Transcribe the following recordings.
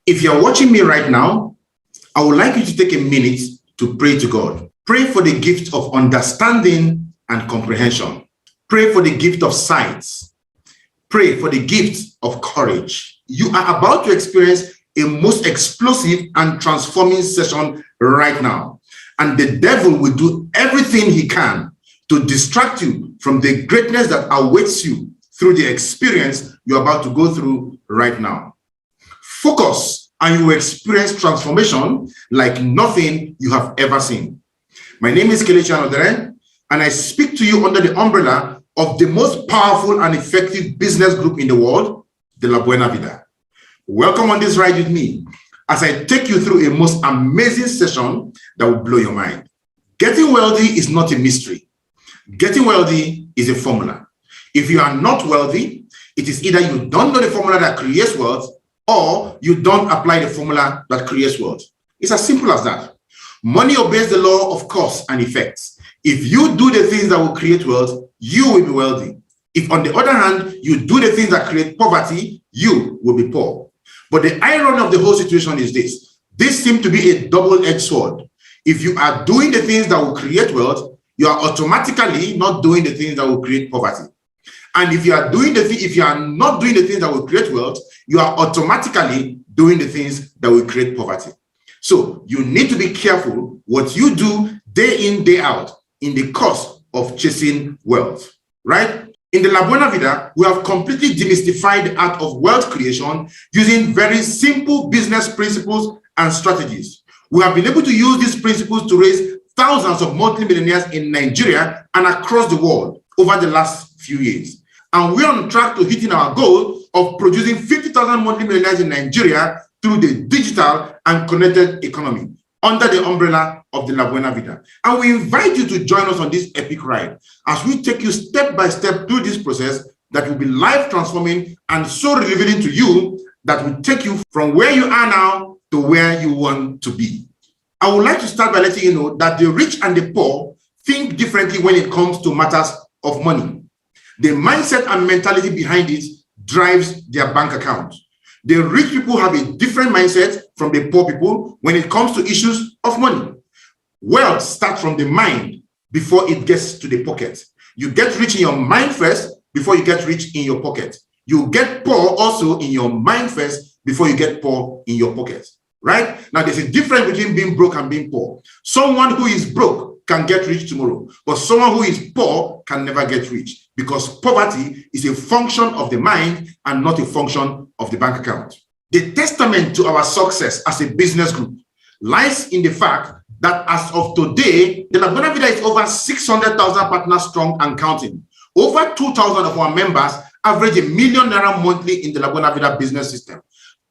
If you're watching me right now, I would like you to take a minute to pray to God. Pray for the gift of understanding and comprehension. Pray for the gift of sight. Pray for the gift of courage. You are about to experience a most explosive and transforming session right now. And the devil will do everything he can to distract you from the greatness that awaits you through the experience you're about to go through right now. Focus and you will experience transformation like nothing you have ever seen. My name is Kelechi Anodere, and I speak to you under the umbrella of the most powerful and effective business group in the world, the La Buena Vida. Welcome on this ride with me as I take you through a most amazing session that will blow your mind. Getting wealthy is not a mystery. Getting wealthy is a formula. If you are not wealthy, it is either you don't know the formula that creates wealth or you don't apply the formula that creates wealth. It's as simple as that. Money obeys the law of cause and effects. If you do the things that will create wealth, you will be wealthy. If on the other hand, you do the things that create poverty, you will be poor. But the irony of the whole situation is this. This seems to be a double-edged sword. If you are doing the things that will create wealth, you are automatically not doing the things that will create poverty. And if you are not doing the things that will create wealth, you are automatically doing the things that will create poverty. So you need to be careful what you do day in, day out in the course of chasing wealth, right? In the La Buena Vida, we have completely demystified the art of wealth creation using very simple business principles and strategies. We have been able to use these principles to raise thousands of multi-millionaires in Nigeria and across the world over the last few years. And we're on track to hitting our goal of producing 50,000 multi-millionaires in Nigeria through the digital and connected economy under the umbrella of the La Buena Vida. And we invite you to join us on this epic ride as we take you step by step through this process that will be life transforming and so revealing to you that will take you from where you are now to where you want to be. I would like to start by letting you know that the rich and the poor think differently when it comes to matters of money. The mindset and mentality behind it drives their bank account. The rich people have a different mindset from the poor people when it comes to issues of money. Wealth starts from the mind before it gets to the pocket. You get rich in your mind first before you get rich in your pocket. You get poor also in your mind first before you get poor in your pocket, right? Now, there's a difference between being broke and being poor. Someone who is broke can get rich tomorrow, but someone who is poor can never get rich because poverty is a function of the mind and not a function of the bank account. The testament to our success as a business group lies in the fact that as of today, the La Buena Vida is over 600,000 partners strong and counting. Over 2,000 of our members average $1 million monthly in the La Buena Vida business system.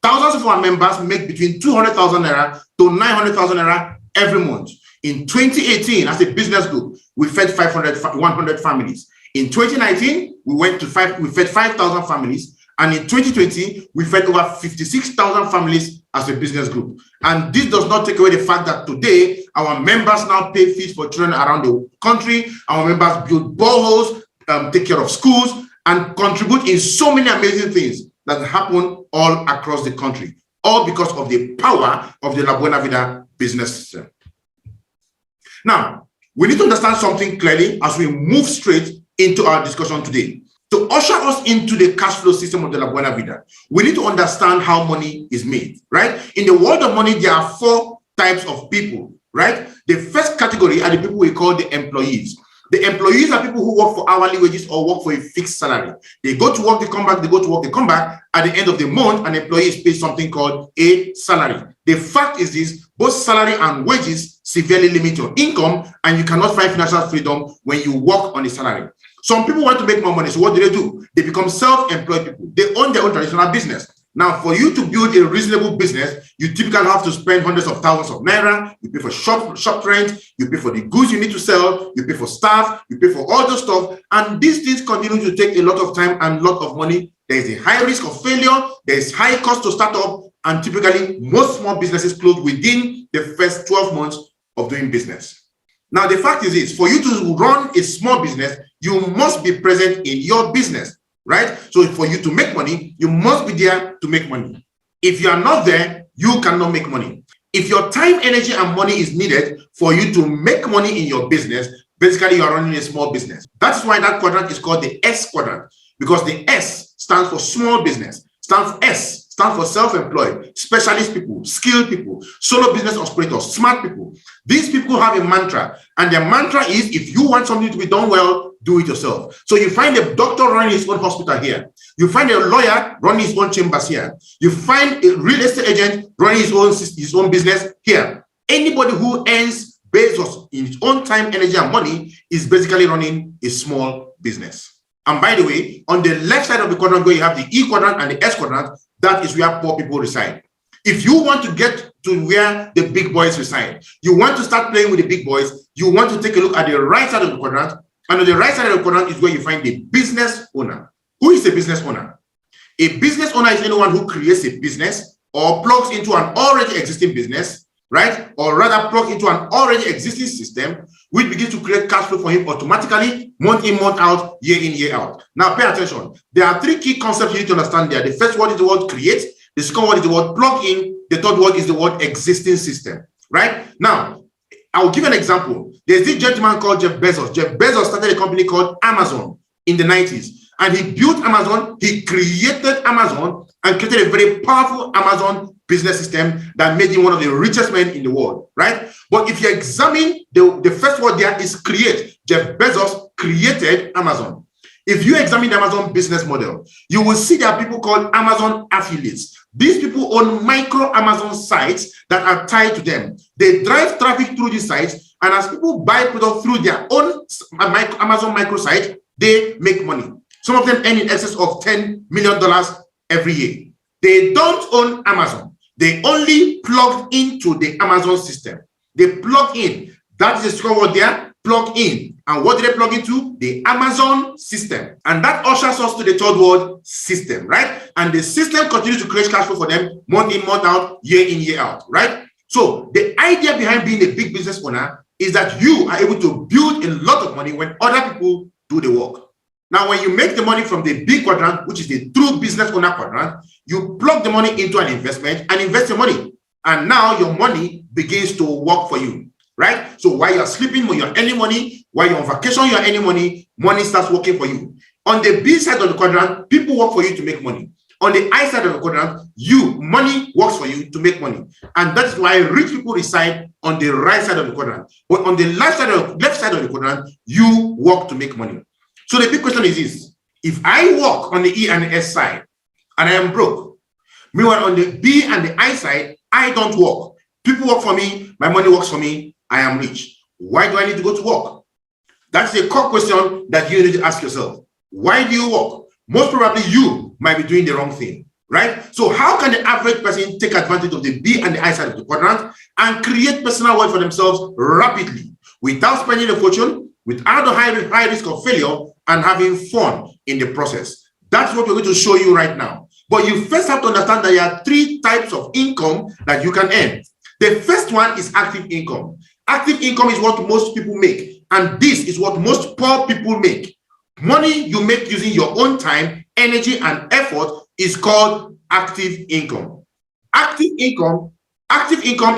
Thousands of our members make between 200,000 naira to 900,000 naira every month. In 2018, as a business group, we fed 100 families. In 2019, we fed 5,000 families. And in 2020, we fed over 56,000 families as a business group. And this does not take away the fact that today, our members now pay fees for children around the country. Our members build boreholes, take care of schools, and contribute in so many amazing things that happen all across the country, all because of the power of the La Buena Vida business system. Now, we need to understand something clearly as we move straight into our discussion today. To usher us into the cash flow system of the La Buena Vida, we need to understand how money is made, right? In the world of money, there are 4 types of people, right? The first category are the people we call the employees. The employees are people who work for hourly wages or work for a fixed salary. They go to work, they come back, they go to work, they come back. At the end of the month, an employee is paid something called a salary. The fact is this, both salary and wages severely limit your income, and you cannot find financial freedom when you work on a salary. Some people want to make more money, so what do? They become self-employed people. They own their own traditional business. Now, for you to build a reasonable business, you typically have to spend hundreds of thousands of naira. You pay for shop rent, you pay for the goods you need to sell, you pay for staff, you pay for all the stuff. And these things continue to take a lot of time and a lot of money. There is a high risk of failure. There is high cost to start up. And typically, most small businesses close within the first 12 months of doing business. Now, the fact is this, for you to run a small business, you must be present in your business. Right? So for you to make money, you must be there to make money. If you are not there, you cannot make money. If your time, energy, and money is needed for you to make money in your business, basically you are running a small business. That's why that quadrant is called the S quadrant, because the S stands for small business, stands for self-employed, specialist people, skilled people, solo business operators, smart people. These people have a mantra, and their mantra is, if you want something to be done well, do it yourself. So you find a doctor running his own hospital here. You find a lawyer running his own chambers here. You find a real estate agent running his own business here. Anybody who earns based on his own time, energy, and money is basically running a small business. And by the way, on the left side of the quadrant where you have the E quadrant and the S quadrant, that is where poor people reside. If you want to get to where the big boys reside, you want to start playing with the big boys, you want to take a look at the right side of the quadrant, and on the right side of the quadrant is where you find the business owner. Who is a business owner? A business owner is anyone who creates a business or plugs into an already existing business, right? Or rather plug into an already existing system, which begins to create cash flow for him automatically, month in, month out, year in, year out. Now, pay attention. There are three key concepts you need to understand there. The first word is the word create. The second word is the word plug in. The third word is the word existing system, right? Now, I will give you an example. There's this gentleman called Jeff Bezos. Jeff Bezos started a company called Amazon in the 90s. And he built Amazon, he created Amazon, and created a very powerful Amazon business system that made him one of the richest men in the world, right? But if you examine the first word there is create. Jeff Bezos created Amazon. If you examine the Amazon business model, you will see there are people called Amazon affiliates. These people own micro Amazon sites that are tied to them. They drive traffic through these sites, and as people buy products through their own Amazon microsite, they make money. Some of them earn in excess of $10 million every year. They don't own Amazon. They only plug into the Amazon system. They plug in. That is the second word there, plug in. And what do they plug into? The Amazon system. And that ushers us to the third word, system, right? And the system continues to create cash flow for them month in, month out, year in, year out, right? So the idea behind being a big business owner is that you are able to build a lot of money when other people do the work. Now, when you make the money from the B quadrant, which is the true business owner quadrant, you plug the money into an investment and invest your money. And now your money begins to work for you, right? So while you're sleeping, when you're earning money, while you're on vacation, you're earning money, money starts working for you. On the B side of the quadrant, people work for you to make money. On the I side of the quadrant, money works for you to make money. And that's why rich people reside on the right side of the quadrant. But on the left side of the quadrant, you work to make money. So the big question is this: if I work on the E and the S side and I am broke, meanwhile on the B and the I side, I don't work. People work for me, my money works for me, I am rich. Why do I need to go to work? That's a core question that you need to ask yourself. Why do you work? Most probably you might be doing the wrong thing, right? So how can the average person take advantage of the B and the I side of the quadrant and create personal wealth for themselves rapidly without spending a fortune, without the high risk of failure, and having fun in the process? That's what we're going to show you right now. But you first have to understand that there are three types of income that you can earn. The first one is active income. Active income is what most people make, and this is what most poor people make. Money you make using your own time, energy, and effort is called active income. Active income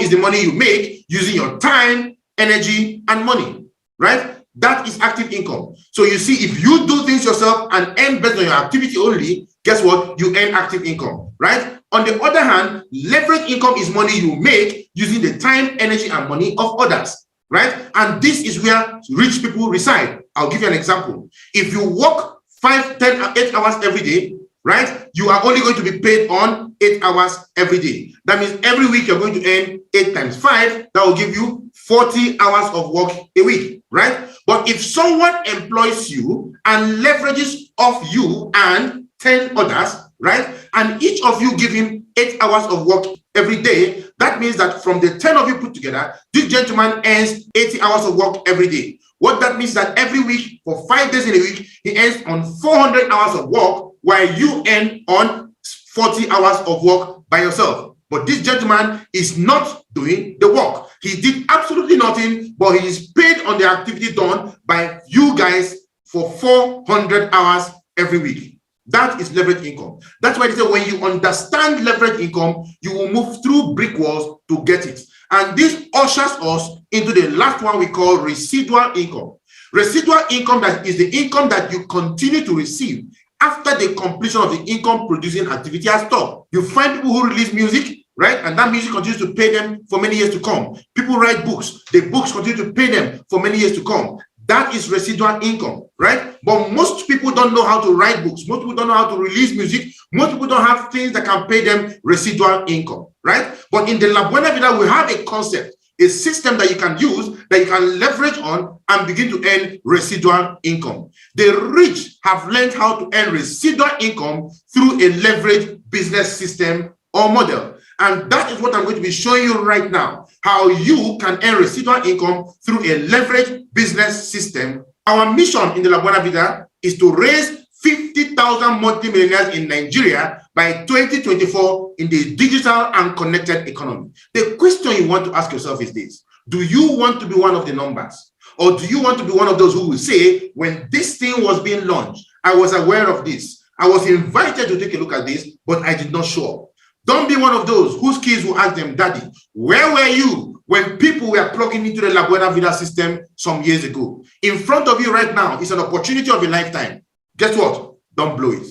is the money you make using your time, energy, and money, right? That is active income. So you see, if you do things yourself and earn based on your activity only, guess what? You earn active income, right? On the other hand, leverage income is money you make using the time, energy, and money of others, right? And this is where rich people reside. I'll give you an example. If you work 5, 10, 8 hours every day, right? You are only going to be paid on 8 hours every day. That means every week you're going to earn 8 times 5. That will give you 40 hours of work a week, right? But if someone employs you and leverages off you and 10 others, right? And each of you give him 8 hours of work every day, that means that from the 10 of you put together, this gentleman earns 80 hours of work every day. What that means is that every week, for 5 days in a week, he earns on 400 hours of work, while you earn on 40 hours of work by yourself. But this gentleman is not doing the work. He did absolutely nothing, but he is paid on the activity done by you guys for 400 hours every week. That is leverage income. That's why they say when you understand leverage income, you will move through brick walls to get it. And this ushers us into the last one we call residual income. Residual income, that is the income that you continue to receive after the completion of the income producing activity has stopped. You find people who release music, right? And that music continues to pay them for many years to come. People write books. The books continue to pay them for many years to come. That is residual income, right? But most people don't know how to write books. Most people don't know how to release music. Most people don't have things that can pay them residual income, right? But in the La Buena Vida, we have a concept, a system that you can use, that you can leverage on and begin to earn residual income. The rich have learned how to earn residual income through a leverage business system or model. And that is what I'm going to be showing you right now, how you can earn residual income through a leverage business system. Our mission in the La Buena Vida is to raise 50,000 multimillionaires in Nigeria by 2024 in the digital and connected economy. The question you want to ask yourself is this: do you want to be one of the numbers? Or do you want to be one of those who will say, when this thing was being launched, I was aware of this, I was invited to take a look at this, but I did not show up? Don't be one of those whose kids will ask them, Daddy, where were you when people were plugging into the La Buena Vida system some years ago? In front of you right now is an opportunity of a lifetime. Guess what? Don't blow it.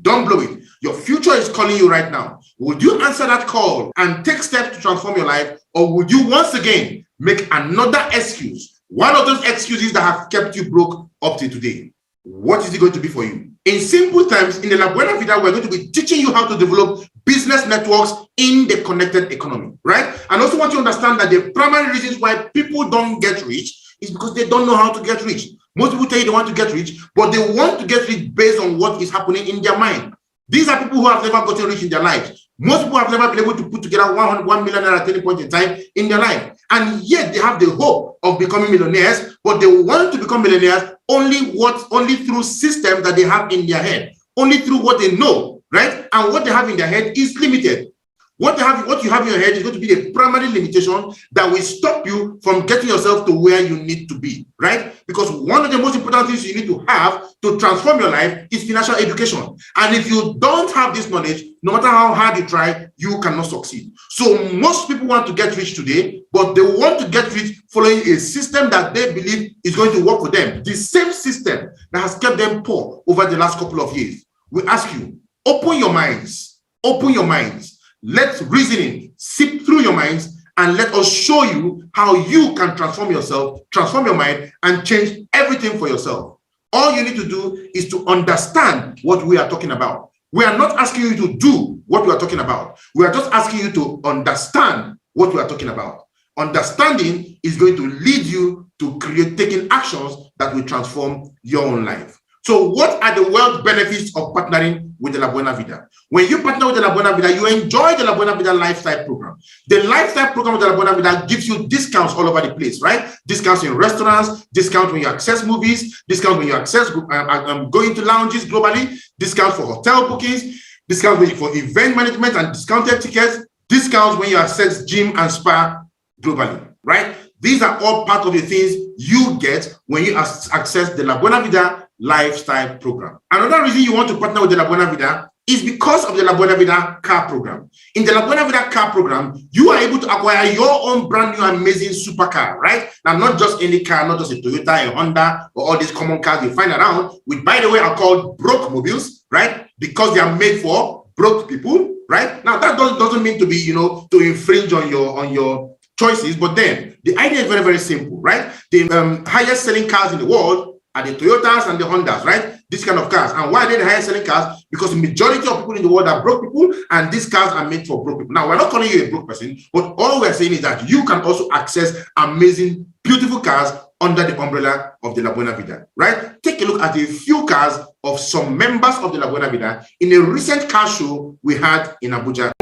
Don't blow it. Your future is calling you right now. Would you answer that call and take steps to transform your life? Or would you once again make another excuse? One of those excuses that have kept you broke up to today. What is it going to be for you? In simple terms, in the La Buena Vida, we're going to be teaching you how to develop business networks in the connected economy, right? And also want you to understand that the primary reasons why people don't get rich is because they don't know how to get rich. Most people tell you they want to get rich, but they want to get rich based on what is happening in their mind. These are people who have never gotten rich in their lives. Most people have never been able to put together 1 million at any point in time in their life. And yet they have the hope of becoming millionaires, but they want to become millionaires only through systems that they have in their head, only through what they know, right? And what they have in their head is limited. What you have in your head is going to be the primary limitation that will stop you from getting yourself to where you need to be, right? Because one of the most important things you need to have to transform your life is financial education. And if you don't have this knowledge, no matter how hard you try, you cannot succeed. So most people want to get rich today, but they want to get rich following a system that they believe is going to work for them. The same system that has kept them poor over the last couple of years. We ask you, open your minds, open your minds. Let reasoning seep through your minds, and let us show you how you can transform yourself, transform your mind, and change everything for yourself. All you need to do is to understand what we are talking about. We are not asking you to do what we are talking about. We are just asking you to understand what we are talking about. Understanding is going to lead you to taking actions that will transform your own life. So what are the wealth benefits of partnering with the La Buena Vida? When you partner with the La Buena Vida, you enjoy the La Buena Vida lifestyle program. The lifestyle program of the La Buena Vida gives you discounts all over the place, right? Discounts in restaurants, discounts when you access movies, discounts when you access going to lounges globally, discounts for hotel bookings, discounts for event management and discounted tickets, discounts when you access gym and spa globally, right? These are all part of the things you get when you access the La Buena Vida lifestyle program. Another reason you want to partner with the La Buena Vida is because of the La Buena Vida car program. In the La Buena Vida car program, you are able to acquire your own brand new amazing supercar, right? Now, not just any car, not just a Toyota, a Honda, or all these common cars you find around, which, by the way, are called broke mobiles, right? Because they are made for broke people, right? Now, that doesn't mean to be, to infringe on your choices, but then the idea is very, very simple, right? The highest selling cars in the world are the Toyotas and the Hondas, right? These kind of cars. And why are they the highest selling cars? Because the majority of people in the world are broke people, and these cars are made for broke people. Now, we're not calling you a broke person, but all we're saying is that you can also access amazing, beautiful cars under the umbrella of the La Buena Vida, right? Take a look at a few cars of some members of the La Buena Vida in a recent car show we had in Abuja.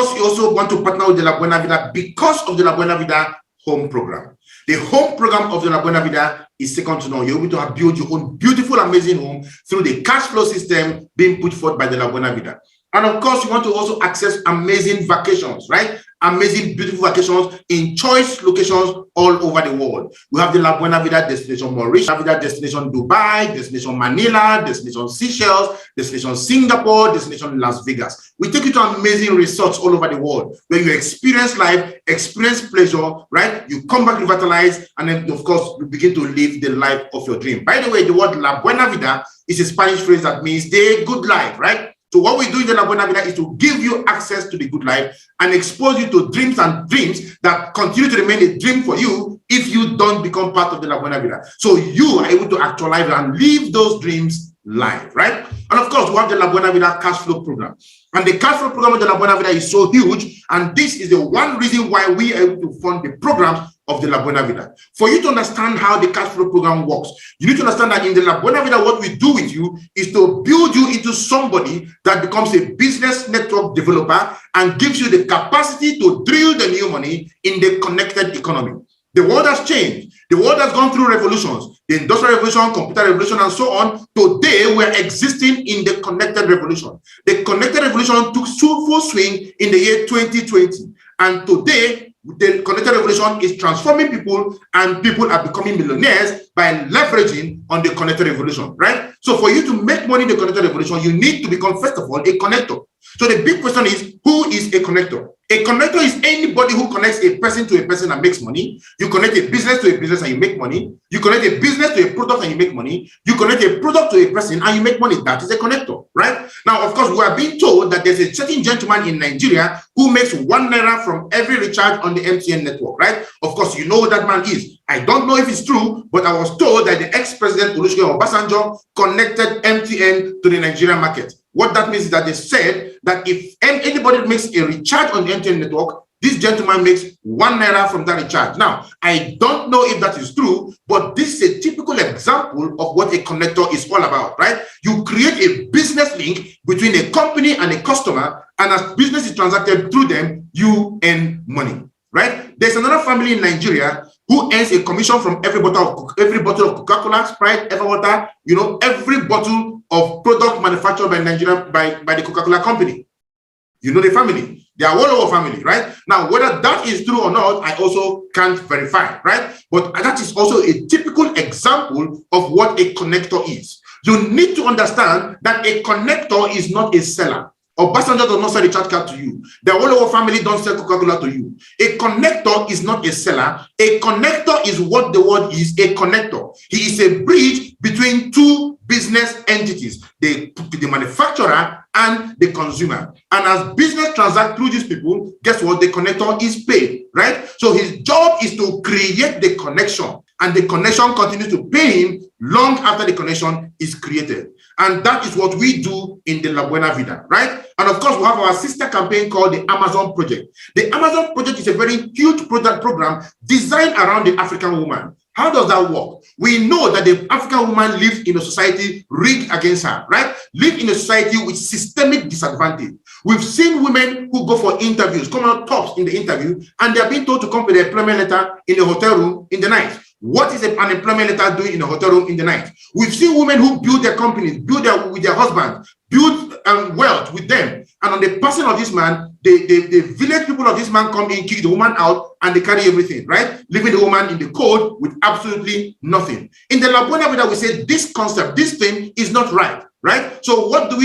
course, you also want to partner with the La Buena Vida because of the La Buena Vida home program. The home program of the La Buena Vida is second to none. You're able to build your own beautiful, amazing home through the cash flow system being put forth by the La Buena Vida. And of course, you want to also access amazing vacations, right? Amazing, beautiful vacations in choice locations all over the world. We have the La Buena Vida destination Mauritius, La Buena Vida destination Dubai, destination Manila, destination Seychelles, destination Singapore, destination Las Vegas. We take you to amazing resorts all over the world where you experience life, experience pleasure, right? You come back revitalized, and then of course you begin to live the life of your dream. By the way, the word La Buena Vida is a Spanish phrase that means the good life, right? So what we do in the La Buena Vida is to give you access to the good life and expose you to dreams that continue to remain a dream for you if you don't become part of the La Buena Vida. So you are able to actualize and live those dreams live, right? And of course, we have the La Buena Vida cash flow program. And the cash flow program of the La Buena Vida is so huge, and this is the one reason why we are able to fund the programs of the La Buena Vida. For you to understand how the cash flow program works, you need to understand that in the La Buena Vida, what we do with you is to build you into somebody that becomes a business network developer and gives you the capacity to drill the new money in the connected economy. The world has changed. The world has gone through revolutions, the industrial revolution, computer revolution, and so on. Today, we're existing in the connected revolution. The connected revolution took full swing in the year 2020. And today, the connected revolution is transforming people, and people are becoming millionaires by leveraging on the connected revolution, right? So for you to make money in the connected revolution, you need to become, first of all, a connector. So the big question is, who is a connector? A connector is anybody who connects a person to a person and makes money. You connect a business to a business and you make money. You connect a business to a product and you make money. You connect a product to a person and you make money. That is a connector, right? Now, of course, we are being told that there's a certain gentleman in Nigeria who makes 1 naira from every recharge on the MTN network, right? Of course, you know who that man is. I don't know if it's true, but I was told that the ex-president Olusegun Obasanjo connected MTN to the Nigerian market. What that means is that they said that if anybody makes a recharge on the MTN network, this gentleman makes 1 naira from that recharge. Now, I don't know if that is true, but this is a typical example of what a connector is all about, right? You create a business link between a company and a customer, and as business is transacted through them, you earn money, right? There's another family in Nigeria who earns a commission from every bottle of Coca-Cola, Sprite, Everwater, you know, every bottle of product manufactured by Nigeria by the Coca-Cola company. You know the family. They are all over family, right? Now, whether that is true or not, I also can't verify, right? But that is also a typical example of what a connector is. You need to understand that a connector is not a seller. Obasanjo does not sell a recharge card to you. The Olowo family don't sell Coca-Cola to you. A connector is not a seller. A connector is what the word is, a connector. He is a bridge between two business entities, the manufacturer and the consumer. And as business transacts through these people, guess what? The connector is paid, right? So his job is to create the connection, and the connection continues to pay him long after the connection is created. And that is what we do in the La Buena Vida, right? And of course, we have our sister campaign called the Amazon Project. The Amazon Project is a very huge program designed around the African woman. How does that work? We know that the African woman lives in a society rigged against her, right? Live in a society with systemic disadvantage. We've seen women who go for interviews, come out tops in the interview, and they're being told to come with their employment letter in a hotel room in the night. What is an employment letter doing in a hotel room in the night? We've seen women who build their companies, with their husbands, build wealth with them. And on the passing of this man, the village people of this man come in, kick the woman out, and they carry everything, right? Leaving the woman in the cold with absolutely nothing. In the La Buena Vida, we say this concept, this thing is not right. Right? So what do?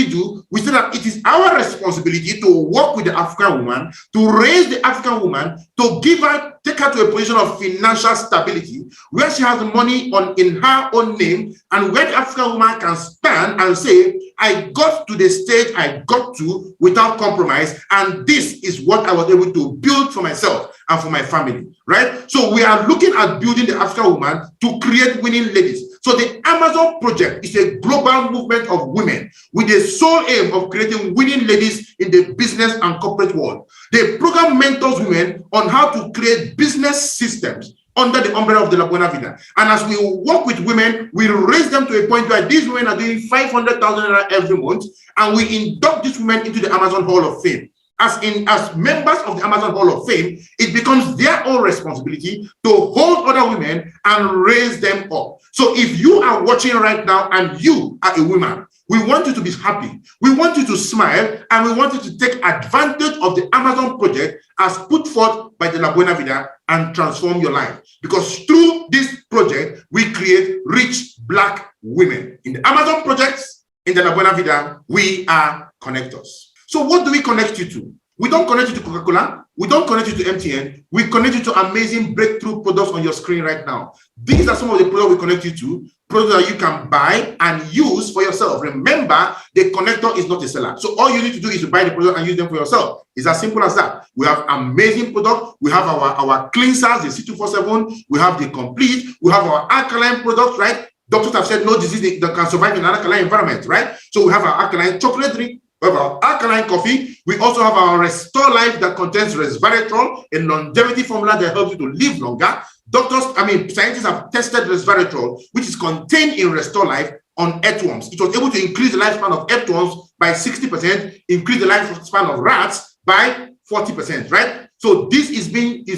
We say that it is our responsibility to work with the African woman, to raise the African woman, to take her to a position of financial stability, where she has money in her own name, and where the African woman can stand and say, I got to the stage I got to without compromise, and this is what I was able to build for myself and for my family, right? So we are looking at building the African woman to create winning ladies. So the Amazon Project is a global movement of women with the sole aim of creating winning ladies in the business and corporate world. The program mentors women on how to create business systems under the umbrella of the La Buena Vida. And as we work with women, we raise them to a point where these women are doing 500,000 every month, and we induct these women into the Amazon Hall of Fame. as members of the Amazon Hall of Fame, it becomes their own responsibility to hold other women and raise them up. So if you are watching right now and you are a woman, we want you to be happy. We want you to smile, and we want you to take advantage of the Amazon project as put forth by the La Buena Vida and transform your life. Because through this project, we create rich Black women. In the Amazon projects, in the La Buena Vida, we are connectors. So what do we connect you to? We don't connect you to Coca-Cola. We don't connect you to MTN. We connect you to amazing breakthrough products on your screen right now. These are some of the products we connect you to, products that you can buy and use for yourself. Remember, the connector is not a seller. So all you need to do is to buy the product and use them for yourself. It's as simple as that. We have amazing products. We have our cleansers, the C247. We have the complete. We have our alkaline products, right? Doctors have said no disease that can survive in an alkaline environment, right? So we have our alkaline chocolate drink. We have our alkaline coffee. We also have our Restore Life that contains resveratrol, a longevity formula that helps you to live longer. Scientists have tested resveratrol, which is contained in Restore Life, on earthworms. It was able to increase the lifespan of earthworms by 60%, increase the lifespan of rats by 40%, right? So this is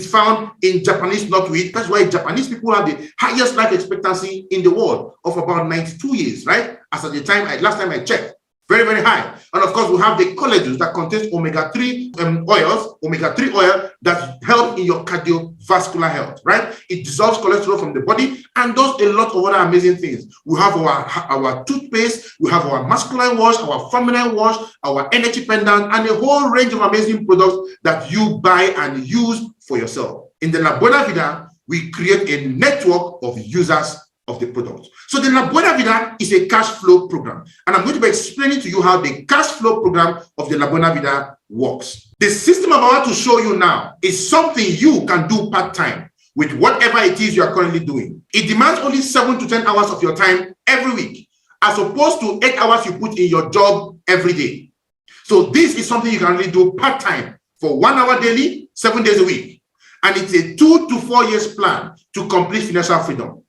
found in Japanese knotweed. That's why Japanese people have the highest life expectancy in the world of about 92 years, right? As at the time, last time I checked. Very, very high. And of course, we have the collagen that contains omega-3 oil that help in your cardiovascular health, right? It dissolves cholesterol from the body and does a lot of other amazing things. We have our toothpaste, we have our masculine wash, our feminine wash, our energy pendant, and a whole range of amazing products that you buy and use for yourself. In the La Buena Vida, we create a network of users of the product. So the La Buena Vida is a cash flow program, and I'm going to be explaining to you how the cash flow program of the La Buena Vida works. The system I'm about to show you now is something you can do part-time with whatever it is you are currently doing. It demands only 7 to 10 hours of your time every week, as opposed to 8 hours you put in your job every day. So this is something you can really do part-time for 1 hour daily, 7 days a week. And it's a 2 to 4 years plan to complete financial freedom.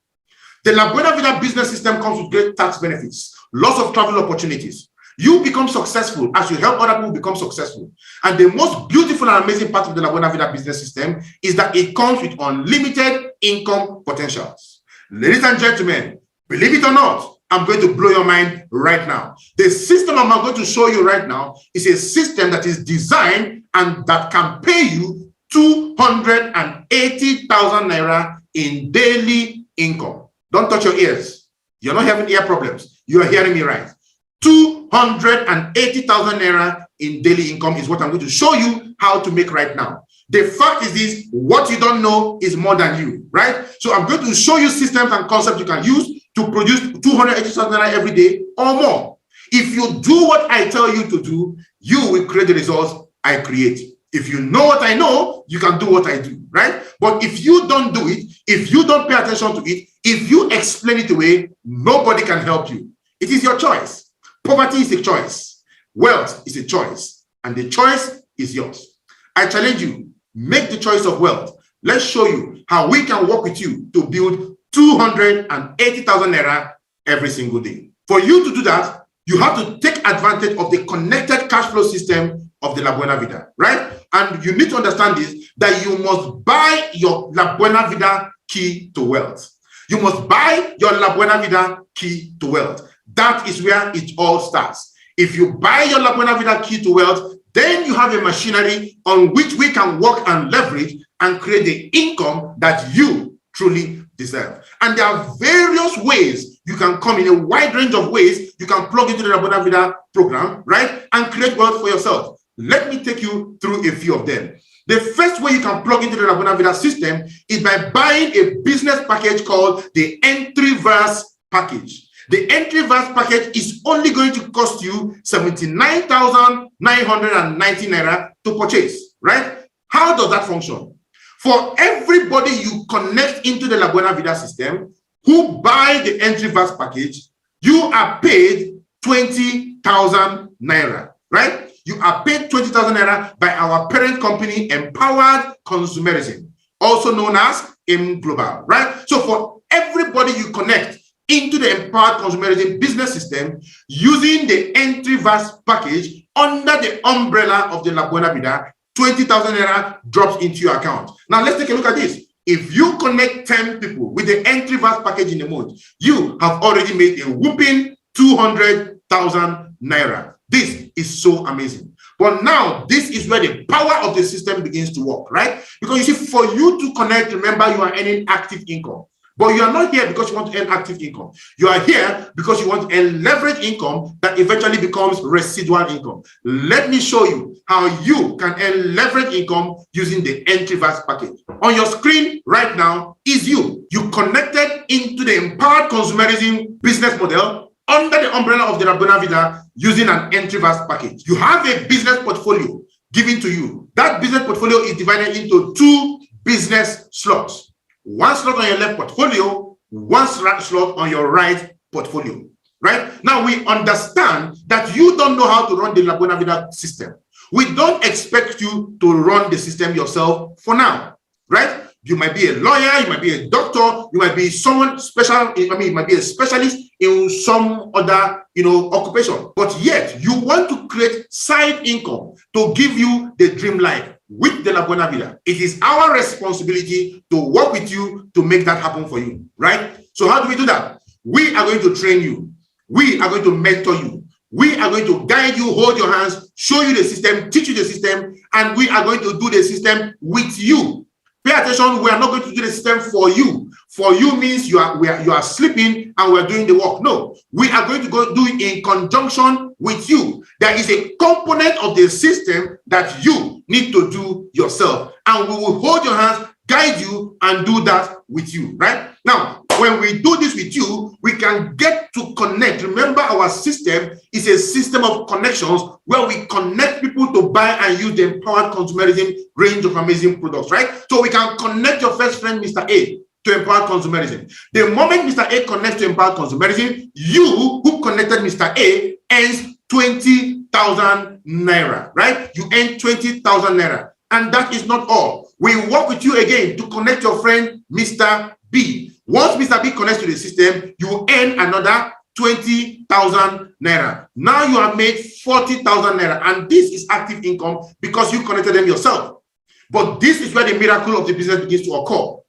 The La Buena Vida business system comes with great tax benefits, lots of travel opportunities. You become successful as you help other people become successful. And the most beautiful and amazing part of the La Buena Vida business system is that it comes with unlimited income potentials. Ladies and gentlemen, believe it or not, I'm going to blow your mind right now. The system I'm going to show you right now is a system that is designed and that can pay you 280,000 naira in daily income. Don't touch your ears. You're not having ear problems. You are hearing me right. 280,000 naira in daily income is what I'm going to show you how to make right now. The fact is this: what you don't know is more than you, right? So I'm going to show you systems and concepts you can use to produce 280,000 naira every day or more. If you do what I tell you to do, you will create the results I create. If you know what I know, you can do what I do, right? But if you don't do it, if you don't pay attention to it, if you explain it away, nobody can help you. It is your choice. Poverty is a choice. Wealth is a choice. And the choice is yours. I challenge you, make the choice of wealth. Let's show you how we can work with you to build 280,000 naira every single day. For you to do that, you have to take advantage of the connected cash flow system of the La Buena Vida, right? And you need to understand this, that you must buy your La Buena Vida key to wealth. You must buy your La Buena Vida key to wealth. That is where it all starts. If you buy your La Buena Vida key to wealth, then you have a machinery on which we can work and leverage and create the income that you truly deserve. And there are various ways you can come, in a wide range of ways you can plug into the La Buena Vida program, right? And create wealth for yourself. Let me take you through a few of them. The first way you can plug into the La Buena Vida system is by buying a business package called the Entry Verse package. The Entry Verse package is only going to cost you 79,990 naira to purchase, right? How does that function? For everybody you connect into the La Buena Vida system who buy the Entry Verse package, you are paid 20,000 naira, right? You are paid 20,000 naira by our parent company, Empowered Consumerism, also known as M Global, right? So for everybody you connect into the empowered consumerism business system using the entry VAS package under the umbrella of the La Buena Vida, 20,000 naira drops into your account. Now let's take a look at this. If you connect 10 people with the entry VAS package in a month, you have already made a whooping 200,000 naira. This is so amazing. But now this is where the power of the system begins to work, right? Because you see, for you to connect, remember, you are earning active income. But you are not here because you want to earn active income. You are here because you want to earn leverage income that eventually becomes residual income. Let me show you how you can earn leverage income using the entry VAS package. On your screen right now is you. You connected into the empowered consumerism business model under the umbrella of the La Buena Vida using an entry VAS package. You have a business portfolio given to you. That business portfolio is divided into 2 business slots. 1 slot on your left portfolio, 1 slot on your right portfolio, right? Now we understand that you don't know how to run the La Buena Vida system. We don't expect you to run the system yourself for now, right? You might be a lawyer, you might be a doctor, you might be someone special, you might be a specialist in some other, occupation. But yet you want to create side income to give you the dream life with the La Buena Vida. It is our responsibility to work with you to make that happen for you, right? So how do we do that? We are going to train you. We are going to mentor you. We are going to guide you, hold your hands, show you the system, teach you the system, and we are going to do the system with you. Pay attention, we are not going to do the system for you. For you means you are sleeping and we're doing the work. No, we are going to go do it in conjunction with you. There is a component of the system that you need to do yourself. And we will hold your hands, guide you, and do that with you, right? Now, when we do this with you, we can get to connect. Remember, our system is a system of connections where we connect people to buy and use the empowered consumerism range of amazing products, right? So we can connect your first friend, Mr. A, to empowered consumerism. The moment Mr. A connects to empowered consumerism, you who connected Mr. A earns 20,000 naira, right? You earn 20,000 naira. And that is not all. We work with you again to connect your friend, Mr. B. Once Mr. B connects to the system, you earn another 20,000 naira. Now you have made 40,000 naira. And this is active income because you connected them yourself. But this is where the miracle of the business begins to occur.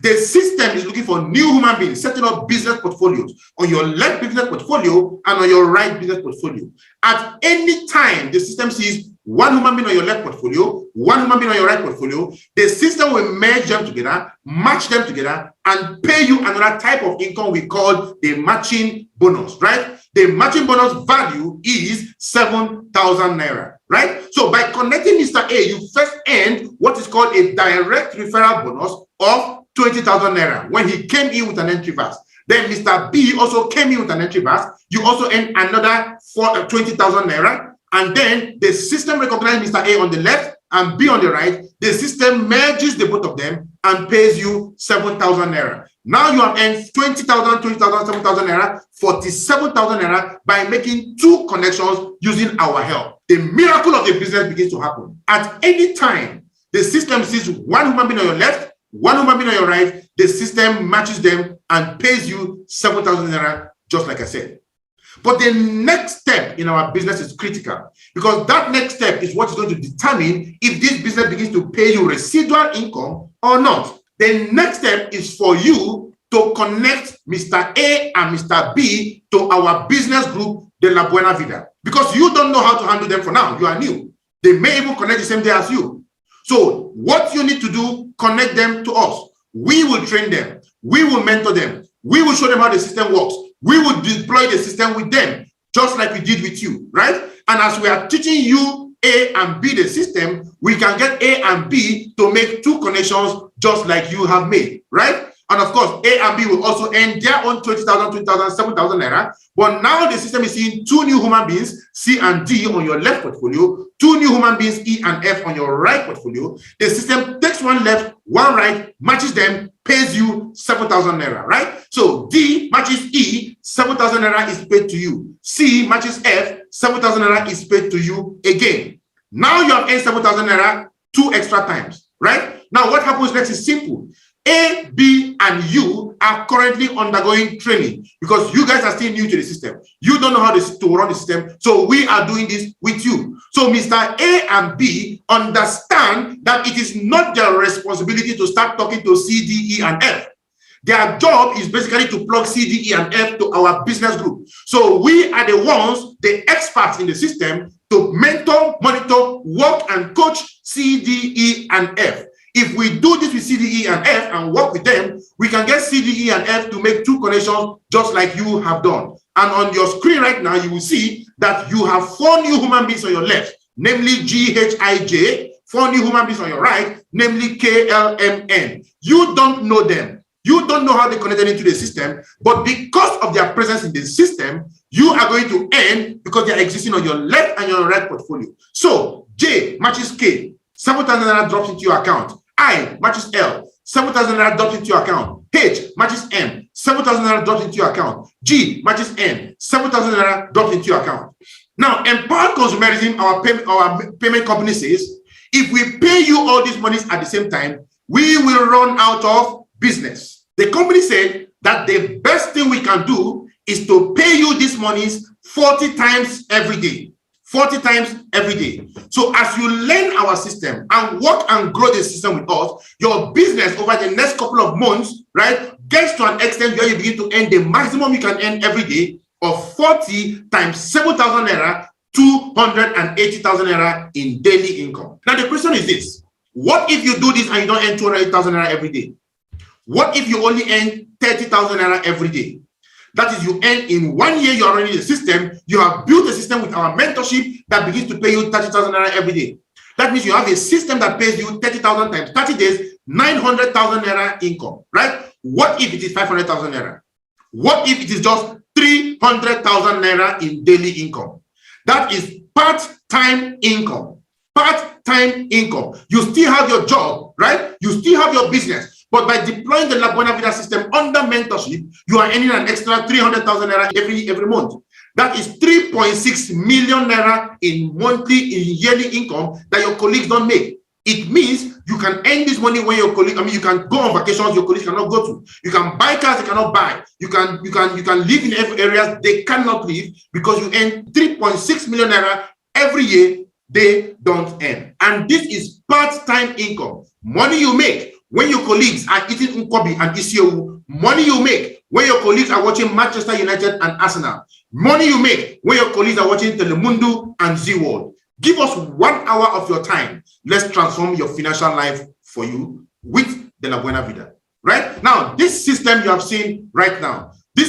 The system is looking for new human beings, setting up business portfolios on your left business portfolio and on your right business portfolio. At any time, the system sees 1 human being on your left portfolio, 1 human being on your right portfolio, the system will merge them together, match them together, and pay you another type of income we call the matching bonus, right? The matching bonus value is 7,000 naira, right? So by connecting Mr. A, you first earned what is called a direct referral bonus of 20,000 naira when he came in with an entry VAS. Then Mr. B also came in with an entry VAS. You also earn another 20,000 naira. And then the system recognizes Mr. A on the left and B on the right. The system merges the both of them and pays you 7,000 naira. Now you have earned 20,000, 20,000, 7,000 naira, 47,000 naira by making 2 connections using our help. The miracle of the business begins to happen. At any time, the system sees 1 human being on your left, 1 human being on your right, the system matches them and pays you 7,000 naira, just like I said. But the next step in our business is critical because that next step is what is going to determine if this business begins to pay you residual income or not. The next step is for you to connect Mr. A and Mr. B to our business group, the La Buena Vida, because you don't know how to handle them for now. You are new. They may even connect the same day as you. So what you need to do, connect them to us. We will train them. We will mentor them. We will show them how the system works. We will deploy the system with them, just like we did with you, right? And as we are teaching you A and B the system, we can get A and B to make 2 connections just like you have made, right? And of course, A and B will also earn their own 20,000, 20,000, 7,000 naira. But now the system is seeing 2 new human beings, C and D on your left portfolio, 2 new human beings, E and F on your right portfolio. The system takes 1 left, 1 right, matches them, pays you 7,000 naira, right? So D matches E, 7,000 naira is paid to you. C matches F, 7,000 naira is paid to you again. Now you have earned 7,000 naira 2 extra times, right? Now what happens next is simple. A, B, and you are currently undergoing training because you guys are still new to the system. You don't know how to run the system. So we are doing this with you. So Mr. A and B understand that it is not their responsibility to start talking to C, D, E, and F. Their job is basically to plug C, D, E, and F to our business group. So we are the ones, the experts in the system, to mentor, monitor, work, and coach C, D, E, and F. If we do this with C, D, E, and F and work with them, we can get C, D, E, and F to make 2 connections just like you have done. And on your screen right now, you will see that you have 4 new human beings on your left, namely G, H, I, J, 4 new human beings on your right, namely K, L, M, N. You don't know them. You don't know how they connected into the system, but because of their presence in the system, you are going to earn because they are existing on your left and your right portfolio. So J matches K, 7,000 naira drops into your account. I matches L, 7,000 naira drops into your account. H matches M, 7,000 naira drops into your account. G matches N, 7,000 naira drops into your account. Now, Empowered Consumerism, our payment company says, if we pay you all these monies at the same time, we will run out of business. The company said that the best thing we can do is to pay you these monies 40 times every day. 40 times every day. So as you learn our system and work and grow the system with us, your business over the next couple of months, right, gets to an extent where you begin to earn the maximum you can earn every day of 40 times 7,000 naira, 280,000 naira in daily income. Now the question is this: what if you do this and you don't earn 280,000 naira every day? What if you only earn 30,000 naira every day? That is, you earn in 1 year, you are running the system. You have built a system with our mentorship that begins to pay you 30,000 naira every day. That means you have a system that pays you 30,000 times 30 days, 900,000 naira income, right? What if it is 500,000 naira? What if it is just 300,000 naira in daily income? That is part-time income. Part-time income. You still have your job, right? You still have your business. But by deploying the La Buena Vida system under mentorship, you are earning an extra 300,000 naira every month. That is 3.6 million naira in yearly income that your colleagues don't make. It means you can earn this money when your colleagues, you can go on vacations your colleagues cannot go to. You can buy cars they cannot buy. You can live in areas they cannot live because you earn 3.6 million naira every year they don't earn. And this is part-time income. Money you make when your colleagues are eating Nkobi and Isiou, money you make when your colleagues are watching Manchester United and Arsenal, money you make when your colleagues are watching Telemundo and Z-World. Give us 1 hour of your time. Let's transform your financial life for you with the La Buena Vida. Right? Now, this system you have seen right now, you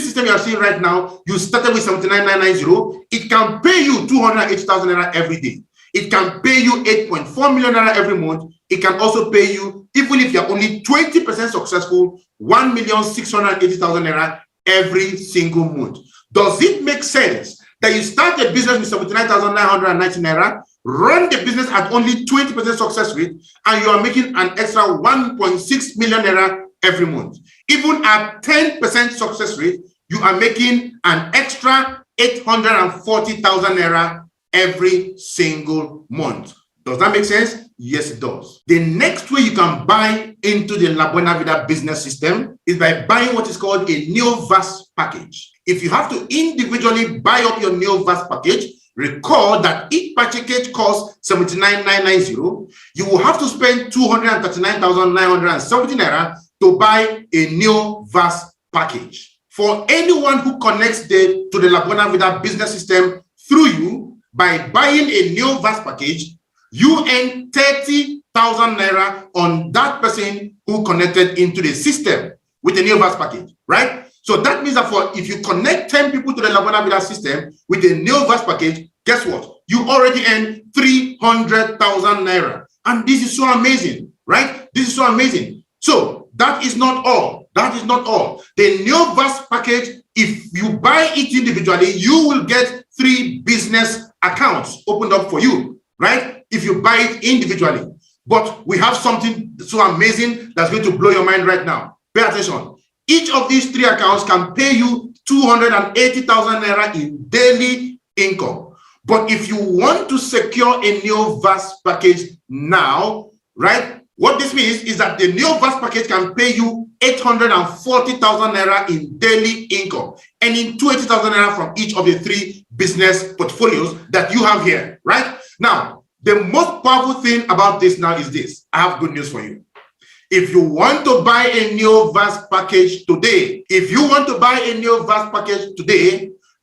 started with 79,990. It can pay you 280,000 naira every day. It can pay you 8.4 million naira every month. It can also pay you, even if you're only 20% successful, 1,680,000 naira every single month. Does it make sense that you start a business with 79,990 naira, run the business at only 20% success rate, and you are making an extra 1.6 million naira every month? Even at 10% success rate, you are making an extra 840,000 naira every single month. Does that make sense? Yes, it does. The next way you can buy into the La Buena Vida business system is by buying what is called a NeoVAS package. If you have to individually buy up your NeoVAS package, recall that each package costs 79,990. You will have to spend 239,970 naira to buy a NeoVAS package. For anyone who connects to the La Buena Vida business system through you, by buying a NeoVAS package, you earn 30,000 naira on that person who connected into the system with the NeoVAS package, right? So that means that if you connect 10 people to the La Buena Vida system with a NeoVAS package, guess what? You already earn 300,000 naira. And this is so amazing, right? This is so amazing. So that is not all. That is not all. The NeoVAS package, if you buy it individually, you will get 3 business accounts opened up for you, right? If you buy it individually. But we have something so amazing that's going to blow your mind right now. Pay attention. Each of these 3 accounts can pay you 280,000 naira in daily income. But if you want to secure a NeoVAS package now, right, What this means is that the Neovast package can pay you 840,000 naira in daily income, earning 20,000 naira from each of the 3 business portfolios that you have here, right? Now, the most powerful thing about this now is this. I have good news for you. If you want to buy a Neovast package today,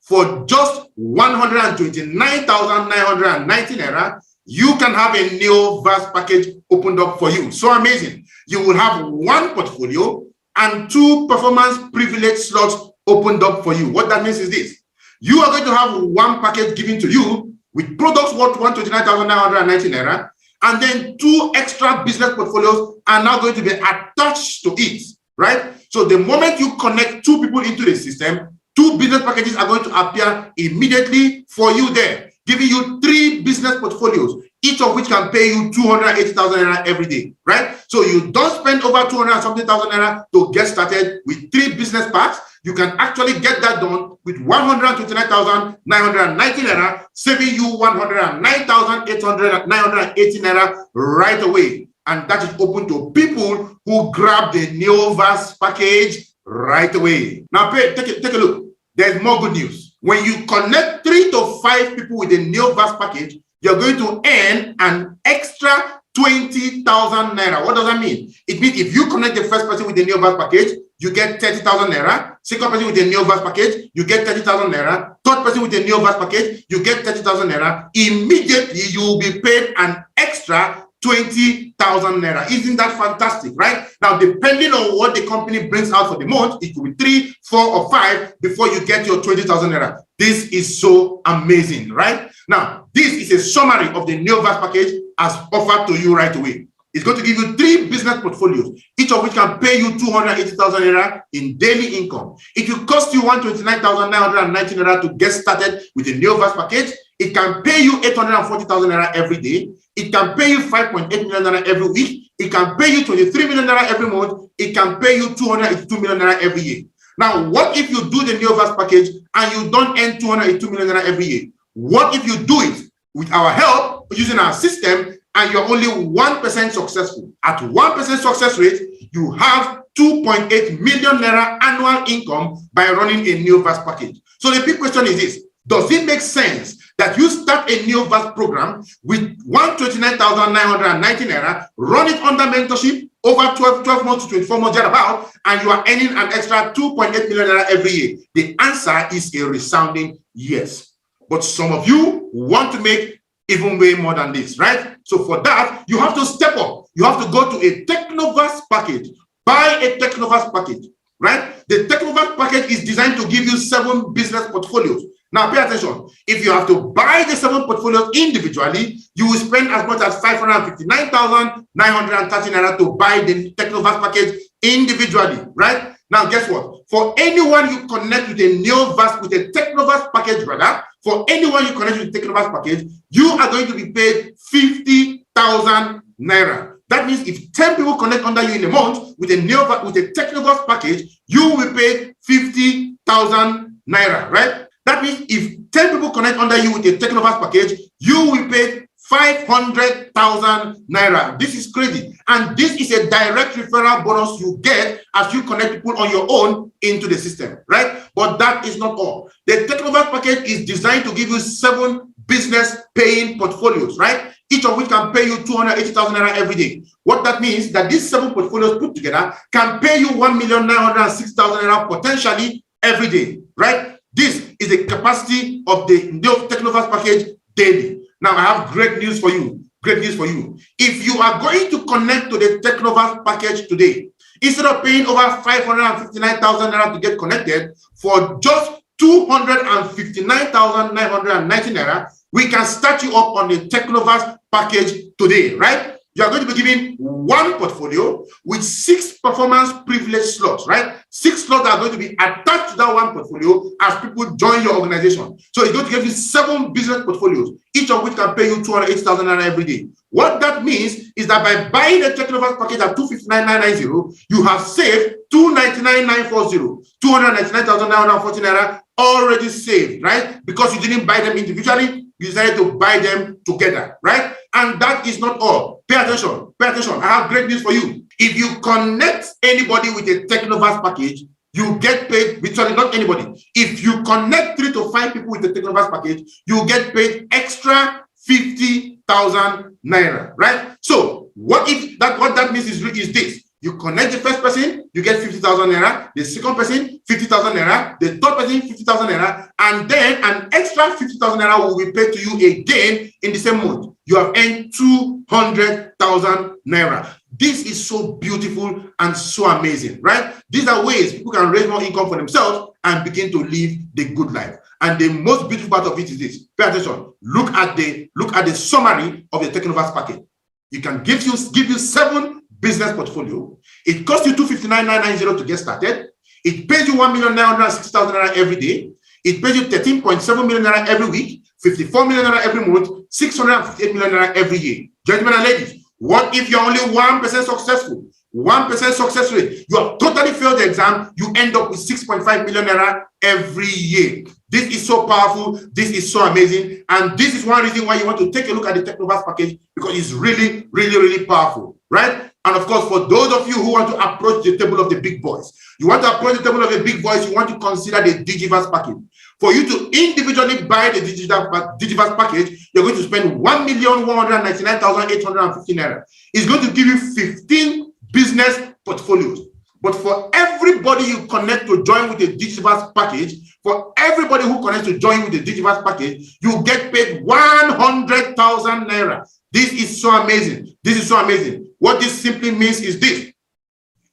for just 129,990 naira, you can have a Neovast package opened up for you. So amazing. You will have 1 portfolio and 2 performance privilege slots opened up for you. What that means is this. You are going to have 1 package given to you with products worth 129,990 naira, and then 2 extra business portfolios are now going to be attached to it, right? So the moment you connect 2 people into the system, 2 business packages are going to appear immediately for you there, giving you 3 business portfolios, each of which can pay you 280,000 naira every day, right? So you don't spend over 200,000 naira to get started with 3 business packs. You can actually get that done with 129,990 naira, saving you 109,980 naira right away. And that is open to people who grab the Neovast package right away. Now, take a look. There's more good news. When you connect 3 to 5 people with the Neovast package, you're going to earn an extra 20,000 naira. What does that mean? It means if you connect the first person with the Neovast package, you get 30,000 naira. Second person with the Neovast package, you get 30,000 naira. Third person with the Neovast package, you get 30,000 naira. Immediately, you will be paid an extra 20,000 naira. Isn't that fantastic, right? Now, depending on what the company brings out for the month, it could be 3, 4, or 5 before you get your 20,000 naira. This is so amazing, right? Now, this is a summary of the Neovast package as offered to you right away. It's going to give you 3 business portfolios, each of which can pay you 280,000 naira in daily income. It will cost you 129,990 naira to get started with the Neovast package. It can pay you 840,000 naira every day. It can pay you 5.8 million naira every week. It can pay you 23 million naira every month. It can pay you 282 million naira every year. Now, what if you do the Neovast package and you don't earn 282 million naira every year? What if you do it with our help, using our system, and you're only 1% successful? At 1% success rate, you have 2.8 million naira annual income by running a Neovast package. So the big question is this: does it make sense that you start a Neovast program with 129,990 naira, run it under mentorship over 12 months to 24 months thereabout, and you are earning an extra 2.8 million naira every year? The answer is a resounding yes. But some of you want to make even way more than this, right? So for that, you have to step up. You have to go to a Technovast package. Buy a Technovast package, right? The Technovast package is designed to give you 7 business portfolios. Now, pay attention. If you have to buy the 7 portfolios individually, you will spend as much as 559,930 naira to buy the Technovast package individually, right? Now, guess what? For anyone you connect with a Neovast, with a Technovast package, brother, for anyone you connect with a Technovast package, you are going to be paid 50,000 naira. That means if 10 people connect under you in a month with a Technovast package, you will pay 50,000 naira, right? That means if 10 people connect under you with a Technovast package, you will pay 500,000 naira. This is crazy. And this is a direct referral bonus you get as you connect people on your own into the system, right? But that is not all. The Technovast package is designed to give you 7 business paying portfolios, right? Each of which can pay you 280,000 naira every day. What that means that these 7 portfolios put together can pay you 1,906,000 naira potentially every day, right? This is the capacity of the Technovast package daily. Now, I have great news for you. Great news for you. If you are going to connect to the Technovast package today, instead of paying over 559,000 naira to get connected, for just 259,990 naira, we can start you up on the Technovast package today, right? You are going to be given 1 portfolio with 6 performance privilege slots, right? 6 slots are going to be attached to that 1 portfolio as people join your organization. So it's going to give you 7 business portfolios, each of which can pay you 280,000 naira every day. What that means is that by buying the Technovast package at 259,990, you have saved 299,940, 299,940 naira already saved, right? Because you didn't buy them individually, you decided to buy them together, right? And that is not all. Pay attention. Pay attention. I have great news for you. If you connect anybody with a Technovast package, you get paid, sorry, not anybody. If you connect 3 to 5 people with the Technovast package, you get paid extra 50,000 naira, right? So what that means is this. You connect the first person, you get 50,000 naira, the second person, 50,000 naira, the third person, 50,000 naira, and then an extra 50,000 naira will be paid to you again in the same month. You have earned 200,000 naira. This is so beautiful and so amazing, right? These are ways people can raise more income for themselves and begin to live the good life. And the most beautiful part of it is this. Pay attention. Look at the summary of the Technovast package. You can give you 7 business portfolio. It costs you 259,990 to get started. It pays you 1,960,000 naira every day. It pays you 13.7 million naira every week, 54 million naira every month, 658 million naira every year. Gentlemen and ladies, what if you're only 1% successful? 1% success rate. You have totally failed the exam. You end up with 6.5 million naira every year. This is so powerful. This is so amazing. And this is one reason why you want to take a look at the Technovast package, because it's really, really, really powerful, right? And of course, for those of you who want to approach the table of the big boys, you want to approach the table of the big boys, you want to consider the Digivast package. For you to individually buy the Digivast package, you're going to spend 1,199,850 naira. It's going to give you 15 business portfolios. But for everybody you connect to join with the Digivast package, for everybody who connects to join with the Digivast package, you get paid 100,000 naira. This is so amazing. This is so amazing. What this simply means is this.